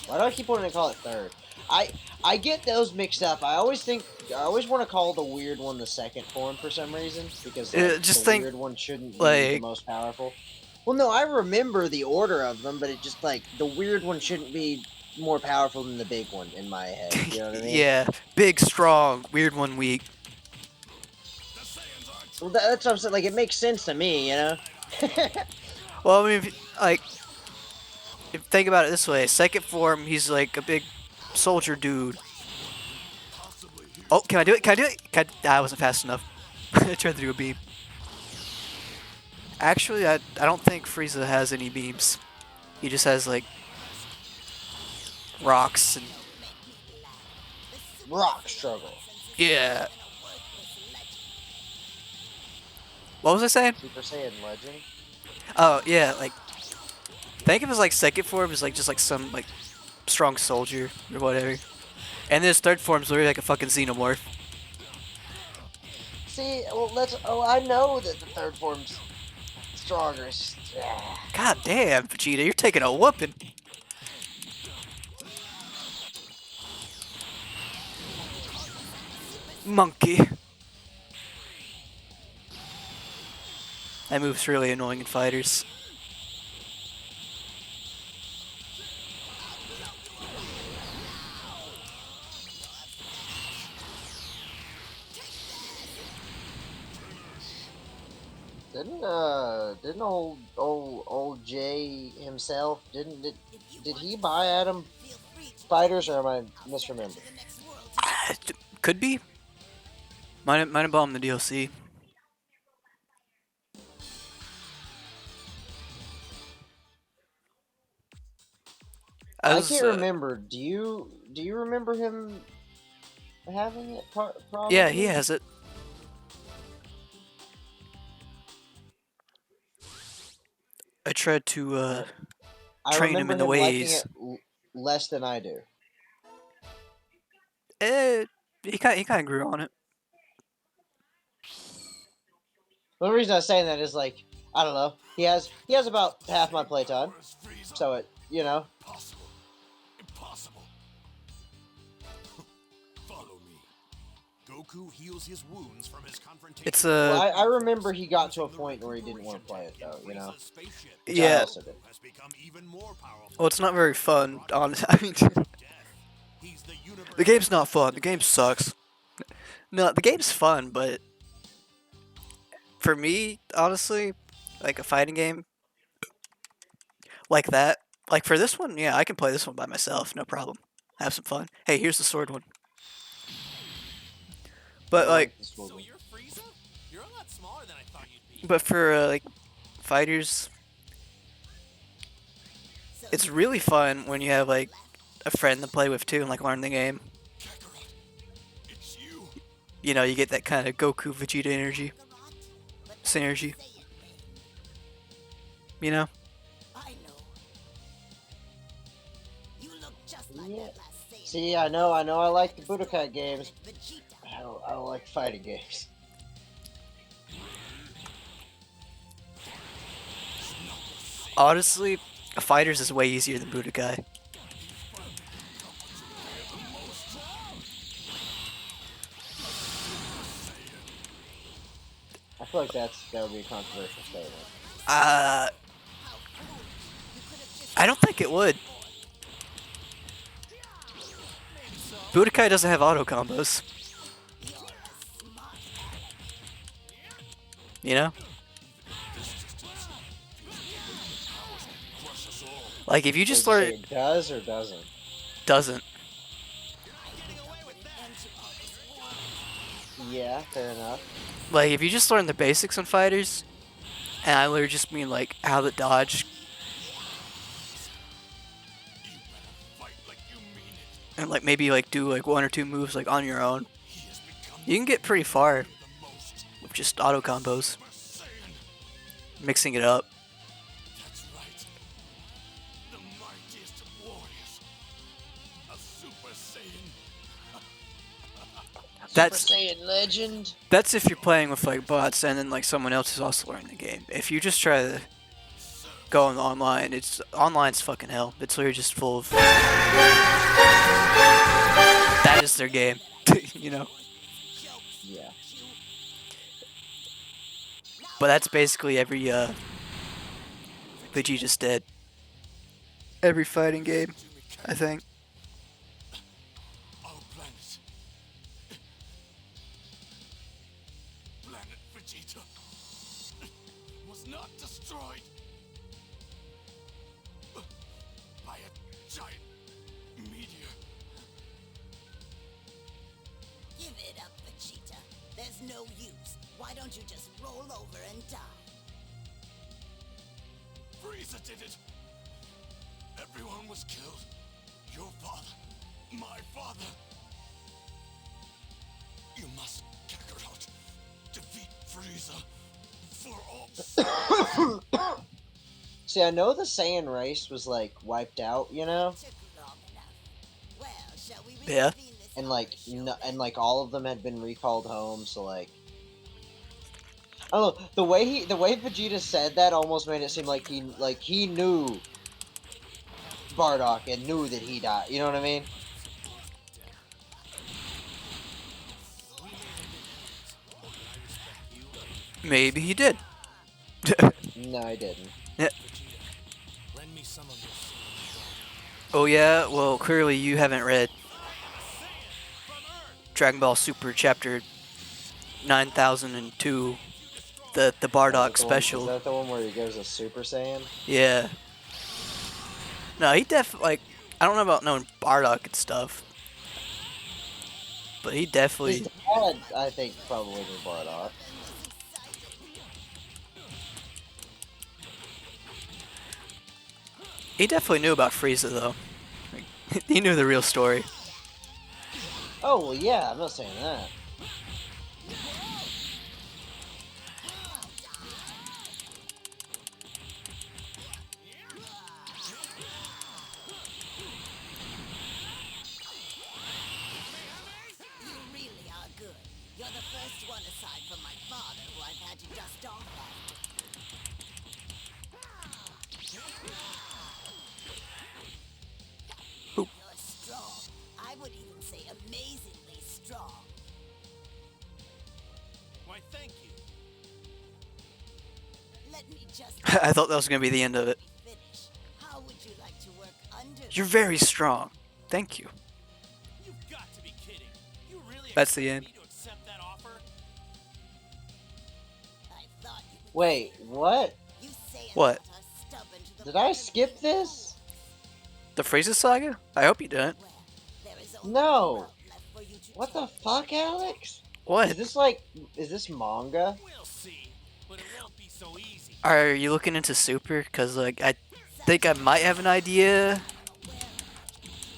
Why do I keep wanting to call it third? I get those mixed up. I always want to call the weird one the second form for some reason. Because like, Just the think, weird one shouldn't be the like- most powerful. Well, no, I remember the order of them, but it just, like, the weird one shouldn't be more powerful than the big one in my head. You know what I mean? Yeah, big, strong, weird one, weak. Well, that's what I'm saying. Like, it makes sense to me, you know? Well, I mean, if think about it this way: second form, he's like a big soldier dude. Oh, can I do it? Can I do it? I wasn't fast enough. I tried to do a beam. Actually, I don't think Frieza has any beams. He just has like rocks and Rock struggle. yeah. What was I saying? Super Saiyan Legend. Oh yeah, like think of his like second form as like just like some like strong soldier or whatever, and then his third form is literally like a fucking xenomorph. See, well, I know that the third form's stronger. God damn, Vegeta, you're taking a whooping. Monkey. That move's really annoying in fighters. Didn't old Jay himself did he buy Adam Fighters, or am I misremembering? Could be. Might have bought him the DLC. I can't remember. Do you remember him having it? Probably. Yeah, he has it. I tried to I train him remember in the liking ways. it less than I do. He kind of grew on it. The reason I was saying that is like, I don't know. He has about half my playtime, so it Impossible. Impossible. Follow me. Goku heals his wounds from his confrontation. It's Well, I remember he got to a point where he didn't want to play it though. Which I yeah. also did. Has become even more powerful. Well, it's not very fun. Honestly, I mean, He's the universe. the game's not fun. The game sucks. No, the game's fun, but for me, honestly, like a fighting game like that, like for this one, yeah, I can play this one by myself, no problem. Have some fun. Hey, here's the sword one. But like, So you're Frieza? You're a lot smaller than I thought you'd be. but for like fighters, it's really fun when you have like a friend to play with too and like learn the game. Kakarot, it's you. You know, you get that kind of Goku Vegeta energy, synergy. You know. I know. You look just like Yeah. that last Saiyan. See, I know. I like the Budokai games. Vegeta. I don't like fighting games. Honestly, fighters is way easier than Budokai. I feel like that would be a controversial statement. I don't think it would. Budokai doesn't have auto combos. You know? Like if you just Would you learn, say it does or doesn't? doesn't. Yeah, fair enough. Like if you just learn the basics on fighters, and I literally just mean like how to dodge Fight like you mean it. and like maybe like do like one or two moves like on your own, you can get pretty far with just auto combos, mixing it up. That's right. The mightiest of warriors. A Super Saiyan. That's Super Saiyan Legend. that's if you're playing with like bots and then like someone else is also learning the game. If you just try to go on online, online's fucking hell. It's literally just full of that is their game, you know. Yeah. But that's basically every Vegeta's dead. Every fighting game, I think. Our planet. Planet Vegeta was not destroyed by a giant meteor. Why don't you just roll over and die? Frieza did it. Everyone was killed. Your father, my father. You must, Kakarot, defeat Frieza for all. See, I know the Saiyan race was like wiped out, you know, Took long enough. Well, shall we Yeah. reconvene this and like and like all of them had been recalled home. So like, I don't know, the way Vegeta said that almost made it seem like he knew Bardock and knew that he died. You know what I mean? Maybe he did. No, I didn't. Yeah. Lend me some of your Oh yeah. Well, clearly you haven't read Dragon Ball Super Chapter 9002, the Bardock Is special. that the one where he goes a Super Saiyan? Yeah. No, he like, I don't know about knowing Bardock and stuff, but he His definitely. dad, I think, probably knew Bardock. He definitely knew about Frieza though. Like, he knew the real story. Oh well, yeah, I'm not saying that. You really are good. You're the first one aside from my father who I've had to dust off after. Oop. You're strong. I would even say amazingly strong. Why, thank you. Let me just I thought that was gonna be the end of it. finish. How would you like to work under You're very strong. Thank you. You've got to be kidding. You really That's the expect end. me to accept that offer? I thought you would Wait, what? You Saiyans What? are stubborn to the Did I point of skip this? The Frieza saga? I hope you didn't. Well, there is only No. one left for you to What the take. fuck, Alex? What? Is this manga? We'll see. But it won't be so easy. Are you looking into Super? Cause like I think I might have an idea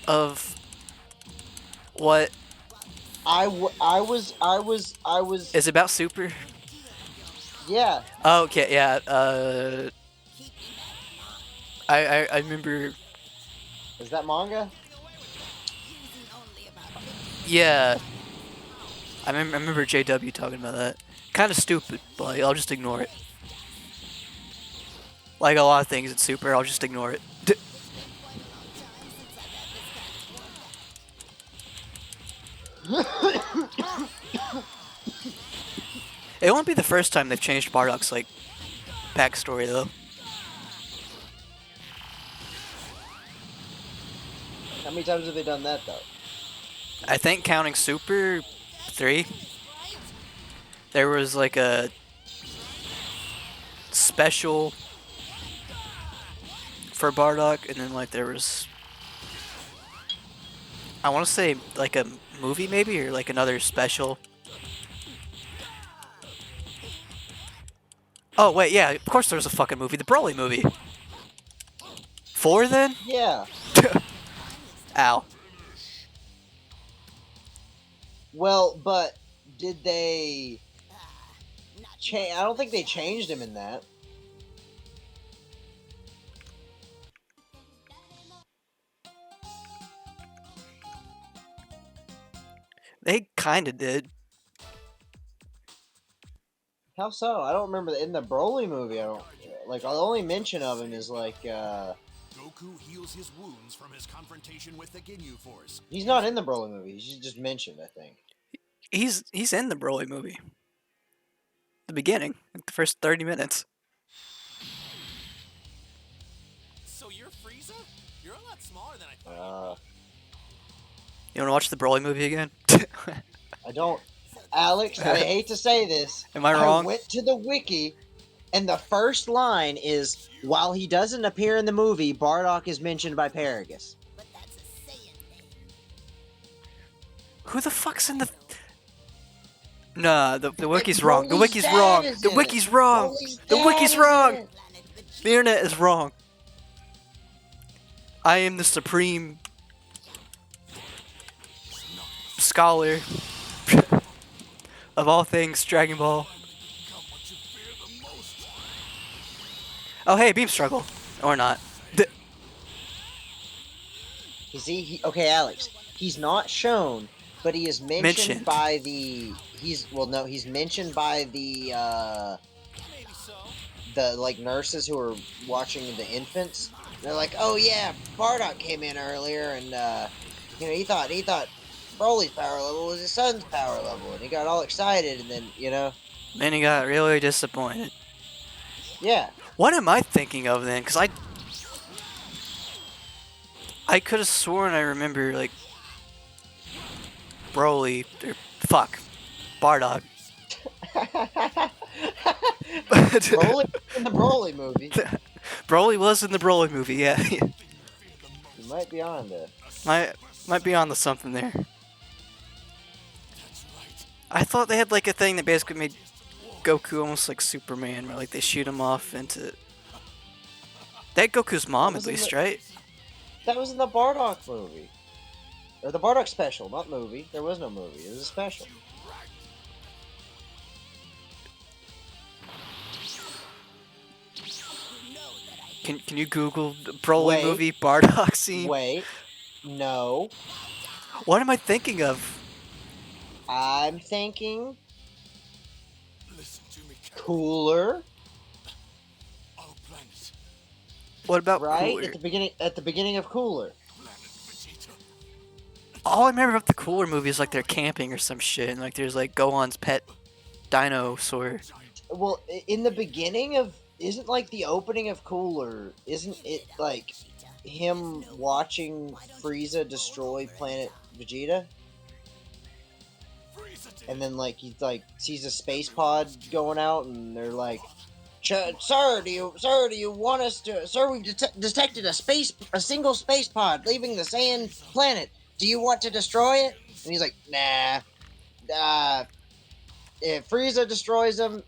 of what I was. is about Super. Yeah. Oh, okay, yeah. I remember. Is that manga? Using only about 50 Yeah, I remember JW talking about that. Kind of stupid, but like, I'll just ignore it. Like a lot of things in Super, I'll just ignore it. It won't be the first time they've changed Bardock's like backstory though. How many times have they done that though? I think counting Super 3, there was like a special for Bardock, and then like there was, I want to say like a movie maybe, or like another special. Oh wait, yeah, of course there was a fucking movie, the Broly movie. 4 then? Yeah. Ow. Well, but did they change? I don't think they changed him in that. They kinda did. How so? I don't remember in the Broly movie. I don't like. The only mention of him is like Goku heals his wounds from his confrontation with the Ginyu Force. he's not in the Broly movie. He's just mentioned, I think. He's in the Broly movie. The beginning, like the first 30 minutes. So you're Frieza? You're a lot smaller than I thought. You wanna watch the Broly movie again? I don't. Alex, I hate to say this. Am I wrong? I went to the wiki, and the first line is, "While he doesn't appear in the movie, Bardock is mentioned by Paragus." but that's a Saiyan name. Who the fuck's in the... Nah, the wiki's And wrong. The Broly's wiki's dad wrong. is The in it. wiki's wrong. Broly's The dad wiki's is in wrong. it. The internet is wrong. I am the supreme scholar of all things Dragon Ball. Oh hey, beam struggle. Or not. You see, okay, Alex. He's not shown, but he is mentioned Mentioned. by the. He's mentioned by Maybe so. the like nurses who are watching the infants. They're like, "Oh yeah, Bardock came in earlier, and he thought Broly's power level was his son's power level, and he got all excited, and then Then he got really disappointed. yeah." What am I thinking of then? Because I could have sworn I remember, like, Broly, or fuck, Bardock. Broly in the Broly movie. Broly was in the Broly movie, yeah. You might be on to. might be on to something there. I thought they had, like, a thing that basically made Goku almost like Superman, where, like, they shoot him off into... They had Goku's mom, at least, right? That was in the Bardock movie. Or the Bardock special, not movie. There was no movie. It was a special. Can you Google the Broly Wait. movie Bardock scene? Wait. No. What am I thinking of? I'm thinking Listen to me, Captain. Cooler, Our planet. What about right? Cooler? At the beginning of Cooler. Planet Vegeta. All I remember about the Cooler movie is like they're camping or some shit, and like there's like Gohan's pet dinosaur. Well, in the beginning of isn't like the opening of Cooler, isn't it like him watching Frieza destroy planet Vegeta? And then like he like sees a space pod going out, and they're like, "Sir, do you want us to? Sir, we've detected a single space pod leaving the Saiyan planet. Do you want to destroy it?" And he's like, "Nah. If Frieza destroys them,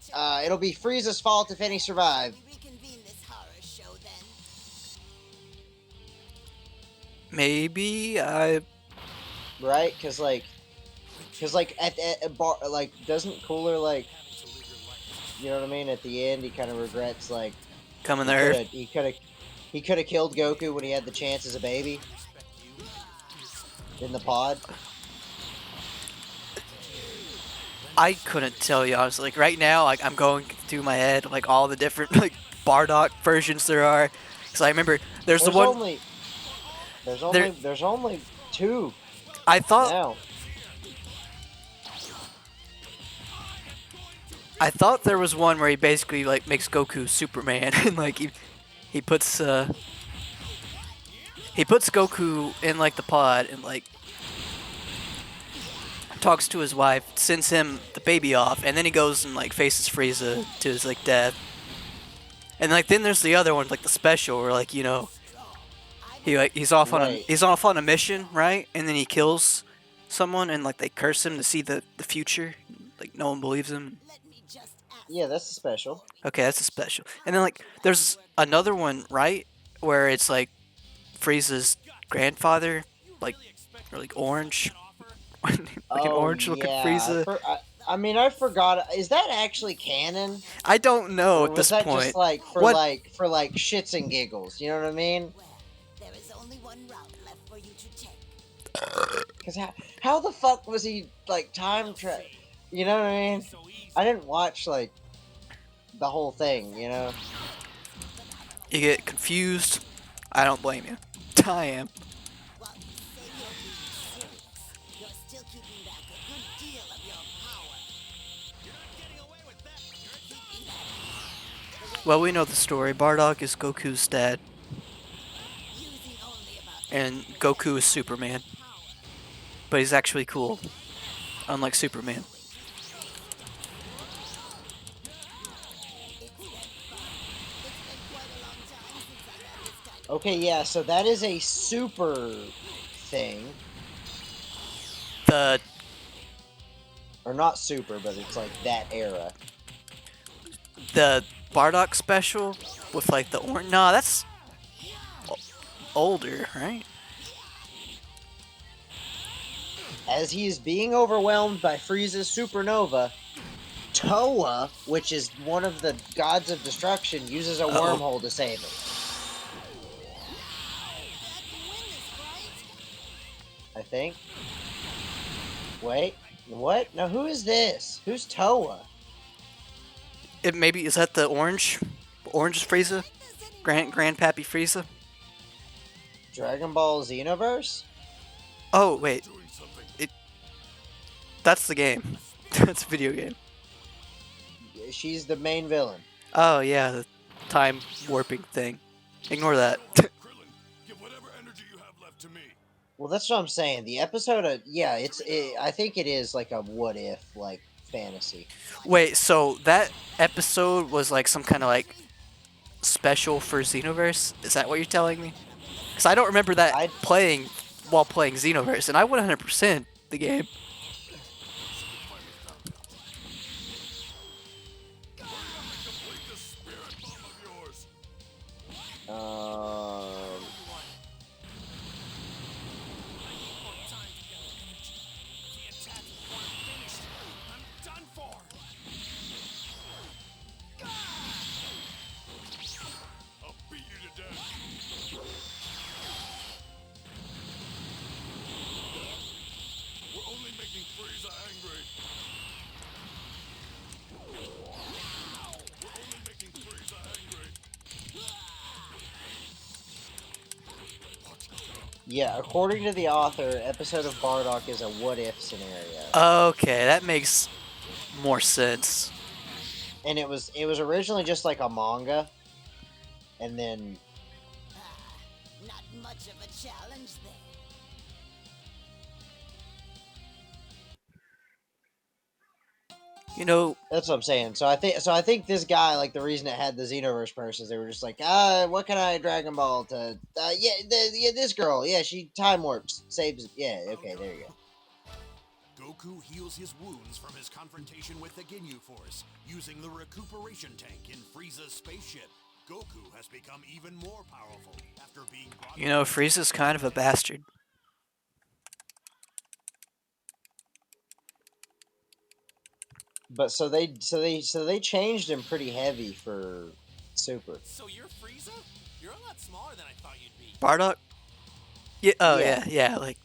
it'll be Frieza's fault if any survive." Reconvene this horror show then. Maybe Right? Because like at bar, like doesn't Cooler like, you know what I mean? At the end, he kind of regrets like coming to Earth. he could have killed Goku when he had the chance as a baby in the pod. I couldn't tell you. I was like, right now, like I'm going through my head like all the different like Bardock versions there are. Because I remember there's the one. There's only two I thought now. I thought there was one where he basically like makes Goku Superman and like he puts Goku in like the pod and like talks to his wife, sends him the baby off, and then he goes and like faces Frieza to his like death. And like then there's the other one, like the special, where like he's off on a mission, right? And then he kills someone, and like they curse him to see the future. Like no one believes him. Let me just ask. Yeah, that's the special. Okay, that's a special. And then like there's another one, right, where it's like Frieza's grandfather, like or like Orange, like an orange looking Frieza. I mean, I forgot. Is that actually canon? I don't know Or at was this that point. just like for What- like shits and giggles? You know what I mean? Well, there is only one route left for you to take. Because how the fuck was he like time travel? You know what I mean? I didn't watch like the whole thing. You know? You get confused. I don't blame you. I am. While you say you're being serious, you're still keeping back a good deal of your power. You're not getting away with that. You're a dummy. Well, we know the story. Bardock is Goku's dad, Using only about and Goku is Superman. But he's actually cool, unlike Superman. Okay, yeah. So that is a super thing. The Or not Super, but it's like that era. The Bardock special with like the orange. Nah, that's older, right? As he is being overwhelmed by Frieza's supernova, Toa, which is one of the gods of destruction, uses a Uh-oh. wormhole to save him. Dad can win this, right? I think. Wait, what? Now who is this? Who's Toa? It maybe is that the orange Frieza, Grandpappy Frieza. Dragon Ball Xenoverse? Oh wait, Doing something. that's the game. That's a video game. She's the main villain. Oh yeah, the time warping thing. Ignore that. Krillin, give whatever energy you have left to me. Well, that's what I'm saying. The episode of I think it is like a what if like fantasy. Wait, so that episode was like some kind of like special for Xenoverse? Is that what you're telling me? Because I don't remember that playing while playing Xenoverse, and I 100% the game. Complete the spirit bomb of yours. I'm done for. I'll beat you to death. We're only making Frieza angry. We're only making Frieza angry. Yeah, according to the author, episode of Bardock is a what if scenario. Okay, that makes more sense. And it was originally just like a manga, and then Not much of a challenge there. You know, that's what I'm saying. So I think this guy, like the reason it had the Xenoverse persons, they were just like, what can I Dragon Ball to? This girl, yeah, she time warps, saves. Yeah, okay, there you go. Goku heals his wounds from his confrontation with the Ginyu Force using the recuperation tank in Frieza's spaceship. Goku has become even more powerful after being brought. you know, Frieza's kind of a bastard. But so they changed him pretty heavy for Super. So you're Frieza? You're a lot smaller than I thought you'd be. Bardock? Yeah. Oh Yeah. yeah. Like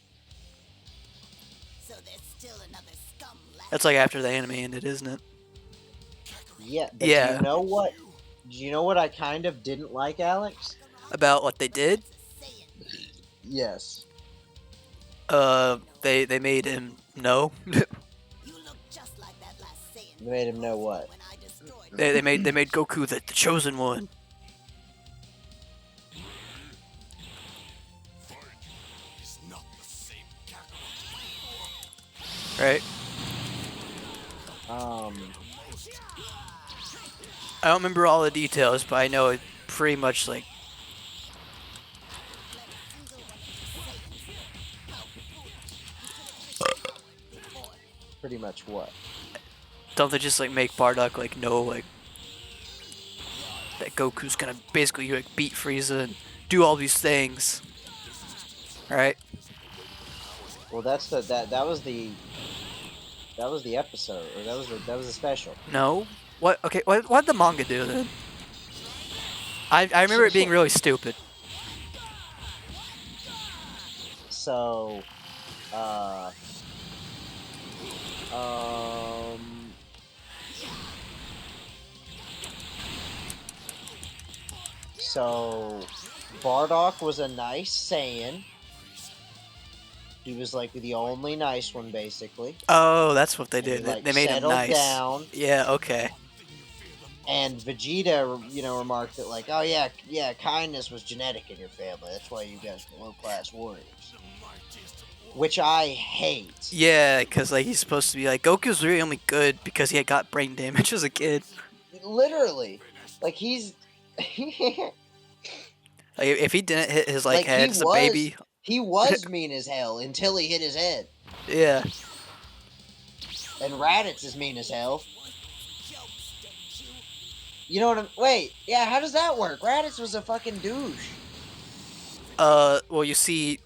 So there's still another scum left. that's like after the anime ended, isn't it? Yeah, but Yeah. Do you know what? Do you know what I kind of didn't like, Alex? About what they did? Yes. They made him know. You look just like that last Saiyan. They made him know what? When I destroyed they made Goku the chosen one. He's not the same Kakarot. Right? I don't remember all the details, but I know it pretty much like Pretty much what? don't they just like make Bardock like know like that Goku's gonna basically like beat Frieza and do all these things, right? Well, that was the episode, or that was the special. No. What? Okay. What did the manga do then? I remember it being really stupid. So, so Bardock was a nice Saiyan. He was like the only nice one, basically. Oh, that's what they And he, did. like, They made him settled nice. down. Yeah. Okay. And Vegeta, remarked that like, oh yeah, kindness was genetic in your family. That's why you guys were low-class warriors. Which I hate. Yeah, because like he's supposed to be like Goku's really only good because he had got brain damage as a kid. Literally, like he's. Like if he didn't hit his Like, head he as a was- baby, He was mean as hell until he hit his head. yeah. And Raditz is mean as hell. You know what I'm... Wait, yeah, how does that work? Raditz was a fucking douche. Well, you see,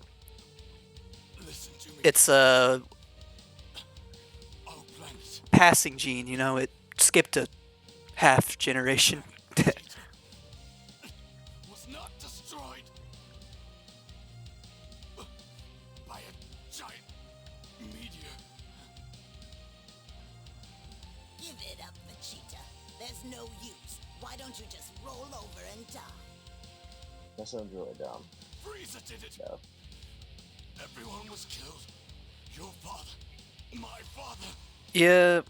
it's a passing gene, you know, it skipped a half generation. Was not destroyed by a giant meteor. Give it up, Vegeta. There's no use. Why don't you just roll over and die? That sounds really dumb. Frieza did it. No. Everyone was killed. Your father, my father. Yeah,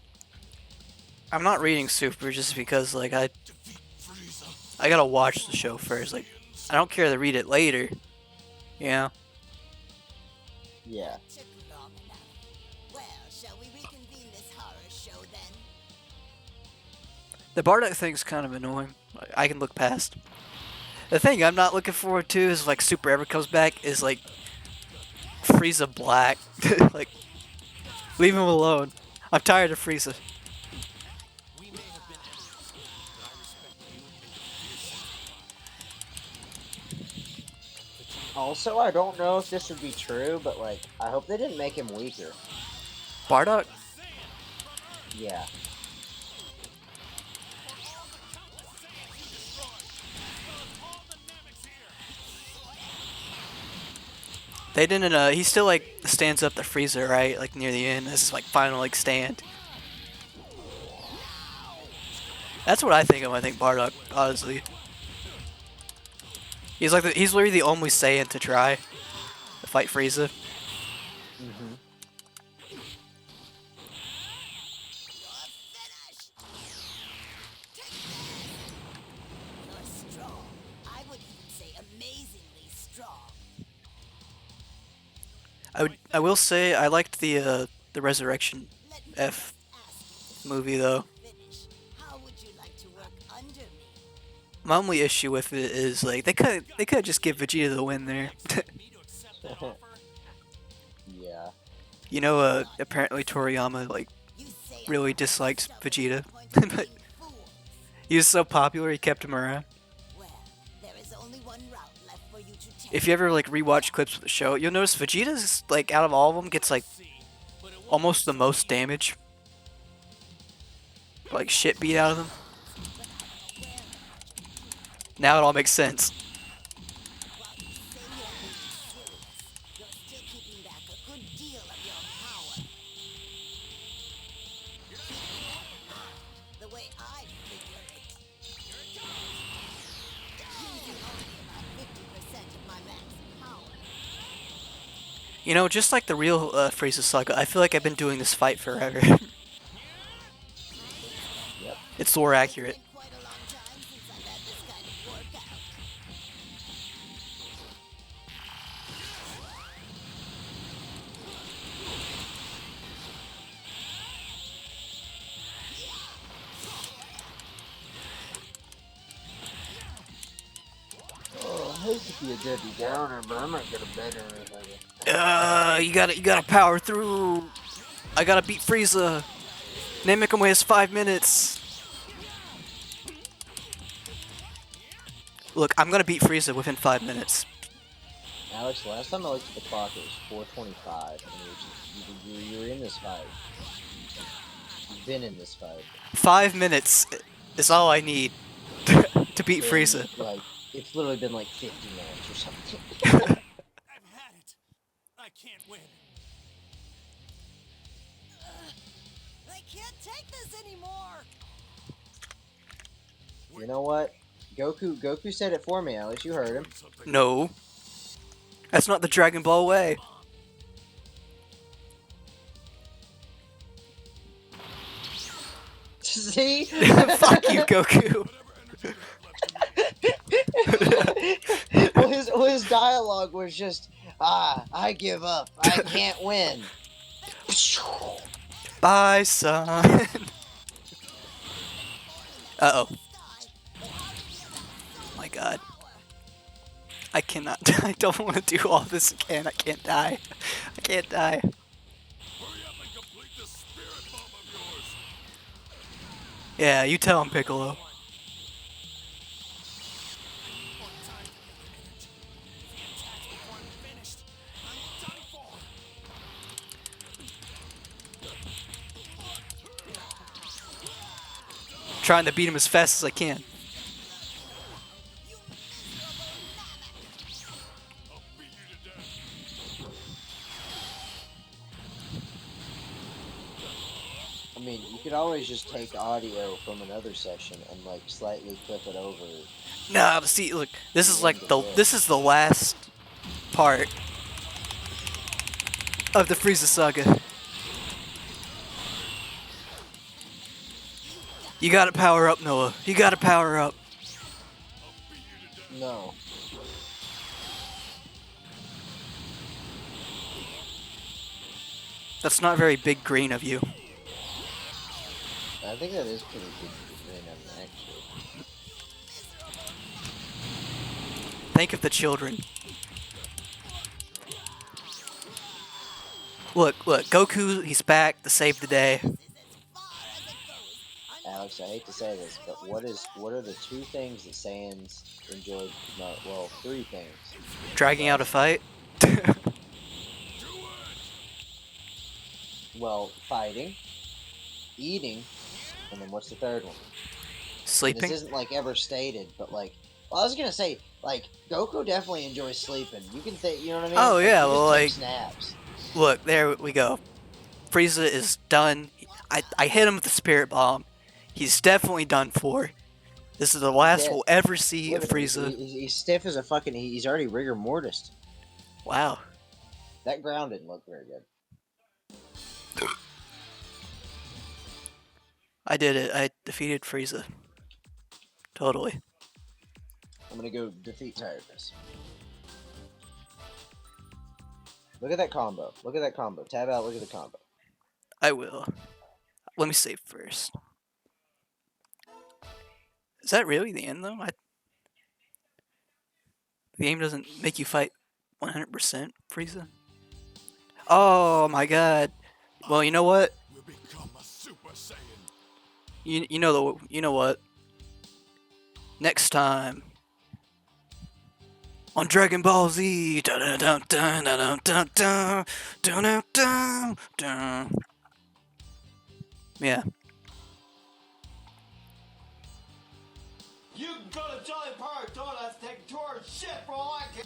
I'm not reading Super just because, like, Defeat Frieza. I gotta watch the show first. Like, I don't care to read it later. You know? Yeah. Took long enough. Well, shall we reconvene this horror show then? The Bardock thing's kind of annoying. I can look past. The thing I'm not looking forward to is, like, Super ever comes back is, like, Frieza Black. Like, leave him alone. I'm tired of Frieza. We may have been enemies, but I respect you and your fierce sense of pride. Also, I don't know if this would be true, but, like, I hope they didn't make him weaker. Bardock? Yeah. They didn't, he still, like, stands up to Frieza, right? Like, near the end. This is, like, final, like, stand. That's what I think of when I think Bardock, honestly. He's like, he's literally the only Saiyan to try to fight Frieza. Mm-hmm. You're strong. I would even say amazingly strong. I will say I liked the Resurrection Let me F ask movie though. you, finish. How would you like to work under me? My only issue with it is like they could just give Vegeta the win there. Me to accept that offer? Yeah. You know, apparently Toriyama like You say really I'm disliked stubborn Vegeta, to the point of but being fooled. he was so popular he kept him around. Well, there is only one route left for you to take. If you ever like rewatch clips of the show, you'll notice Vegeta's like out of all of them gets like See, but it won't almost the most damage. Like shit beat out of him. Now it all makes sense. While you say you're being serious, you're still keeping back a good deal of your power. The way I figure it, using only about 50% of my max power. You know, just like the real Frieza saga, I feel like I've been doing this fight forever. Yep. It's lore accurate. Been quite a long time since I've had this kind of workout. Oh, I hate to be a Debbie Downer, but I might get a better anything. You gotta power through. I gotta beat Frieza. Namek only has 5 minutes. Look, I'm gonna beat Frieza within 5 minutes. Alex, last time I looked at the clock, it was 4:25, and you were in this fight. You've been in this fight. 5 minutes is all I need to beat And, Frieza. like, it's literally been like 50 minutes or something. I've had it. I can't win. I can't take this anymore. You know what? Goku said it for me, Alex. You heard him. No. That's not the Dragon Ball way. See? Fuck you, Goku. well, his dialogue was just, I give up. I can't win. Bye, son. Uh-oh. My god. I cannot. I don't want to do all this again. I can't die. I can't die. Hurry up and complete the spirit bomber Yeah, you tell him, Piccolo. Trying to beat him as fast as I can. I mean, you could always just take audio from another session and like slightly clip it over. Nah, but see, look, this is The like end of it. this is the last part of the Frieza saga. You gotta power up, Noah. You gotta power up. No. That's not very big green of you. I think that is pretty good green of it, actually. Think of the children. Look, Goku, he's back to save the day. Alex, I hate to say this, but what are the two things that Saiyans enjoyed? No, well, three things. Dragging out a fight. Well, fighting, eating, and then what's the third one? Sleeping. This isn't like ever stated, but like, well, I was gonna say, like, Goku definitely enjoys sleeping. You can think, you know what I mean? Oh, yeah, he just well, takes like- naps. Look, there we go. Frieza is done. I hit him with the spirit bomb. He's definitely done for. This is the last dead. we'll ever see Look of at him. Frieza. He's stiff as a fucking. He's already rigor mortis. Wow. That ground didn't look very good. I did it. I defeated Frieza. Totally. I'm gonna go defeat tiredness. Look at that combo. Look at that combo. Tab out. Look at the combo. I will. Let me save first. Is that really the end, though? The game doesn't make you fight 100% Frieza? Oh my god. Well, you know what? Will become a Super Saiyan. You know what? Next time on Dragon Ball Z. Yeah. You can go to Jolly Park Donuts, take a tour of shit for all I can.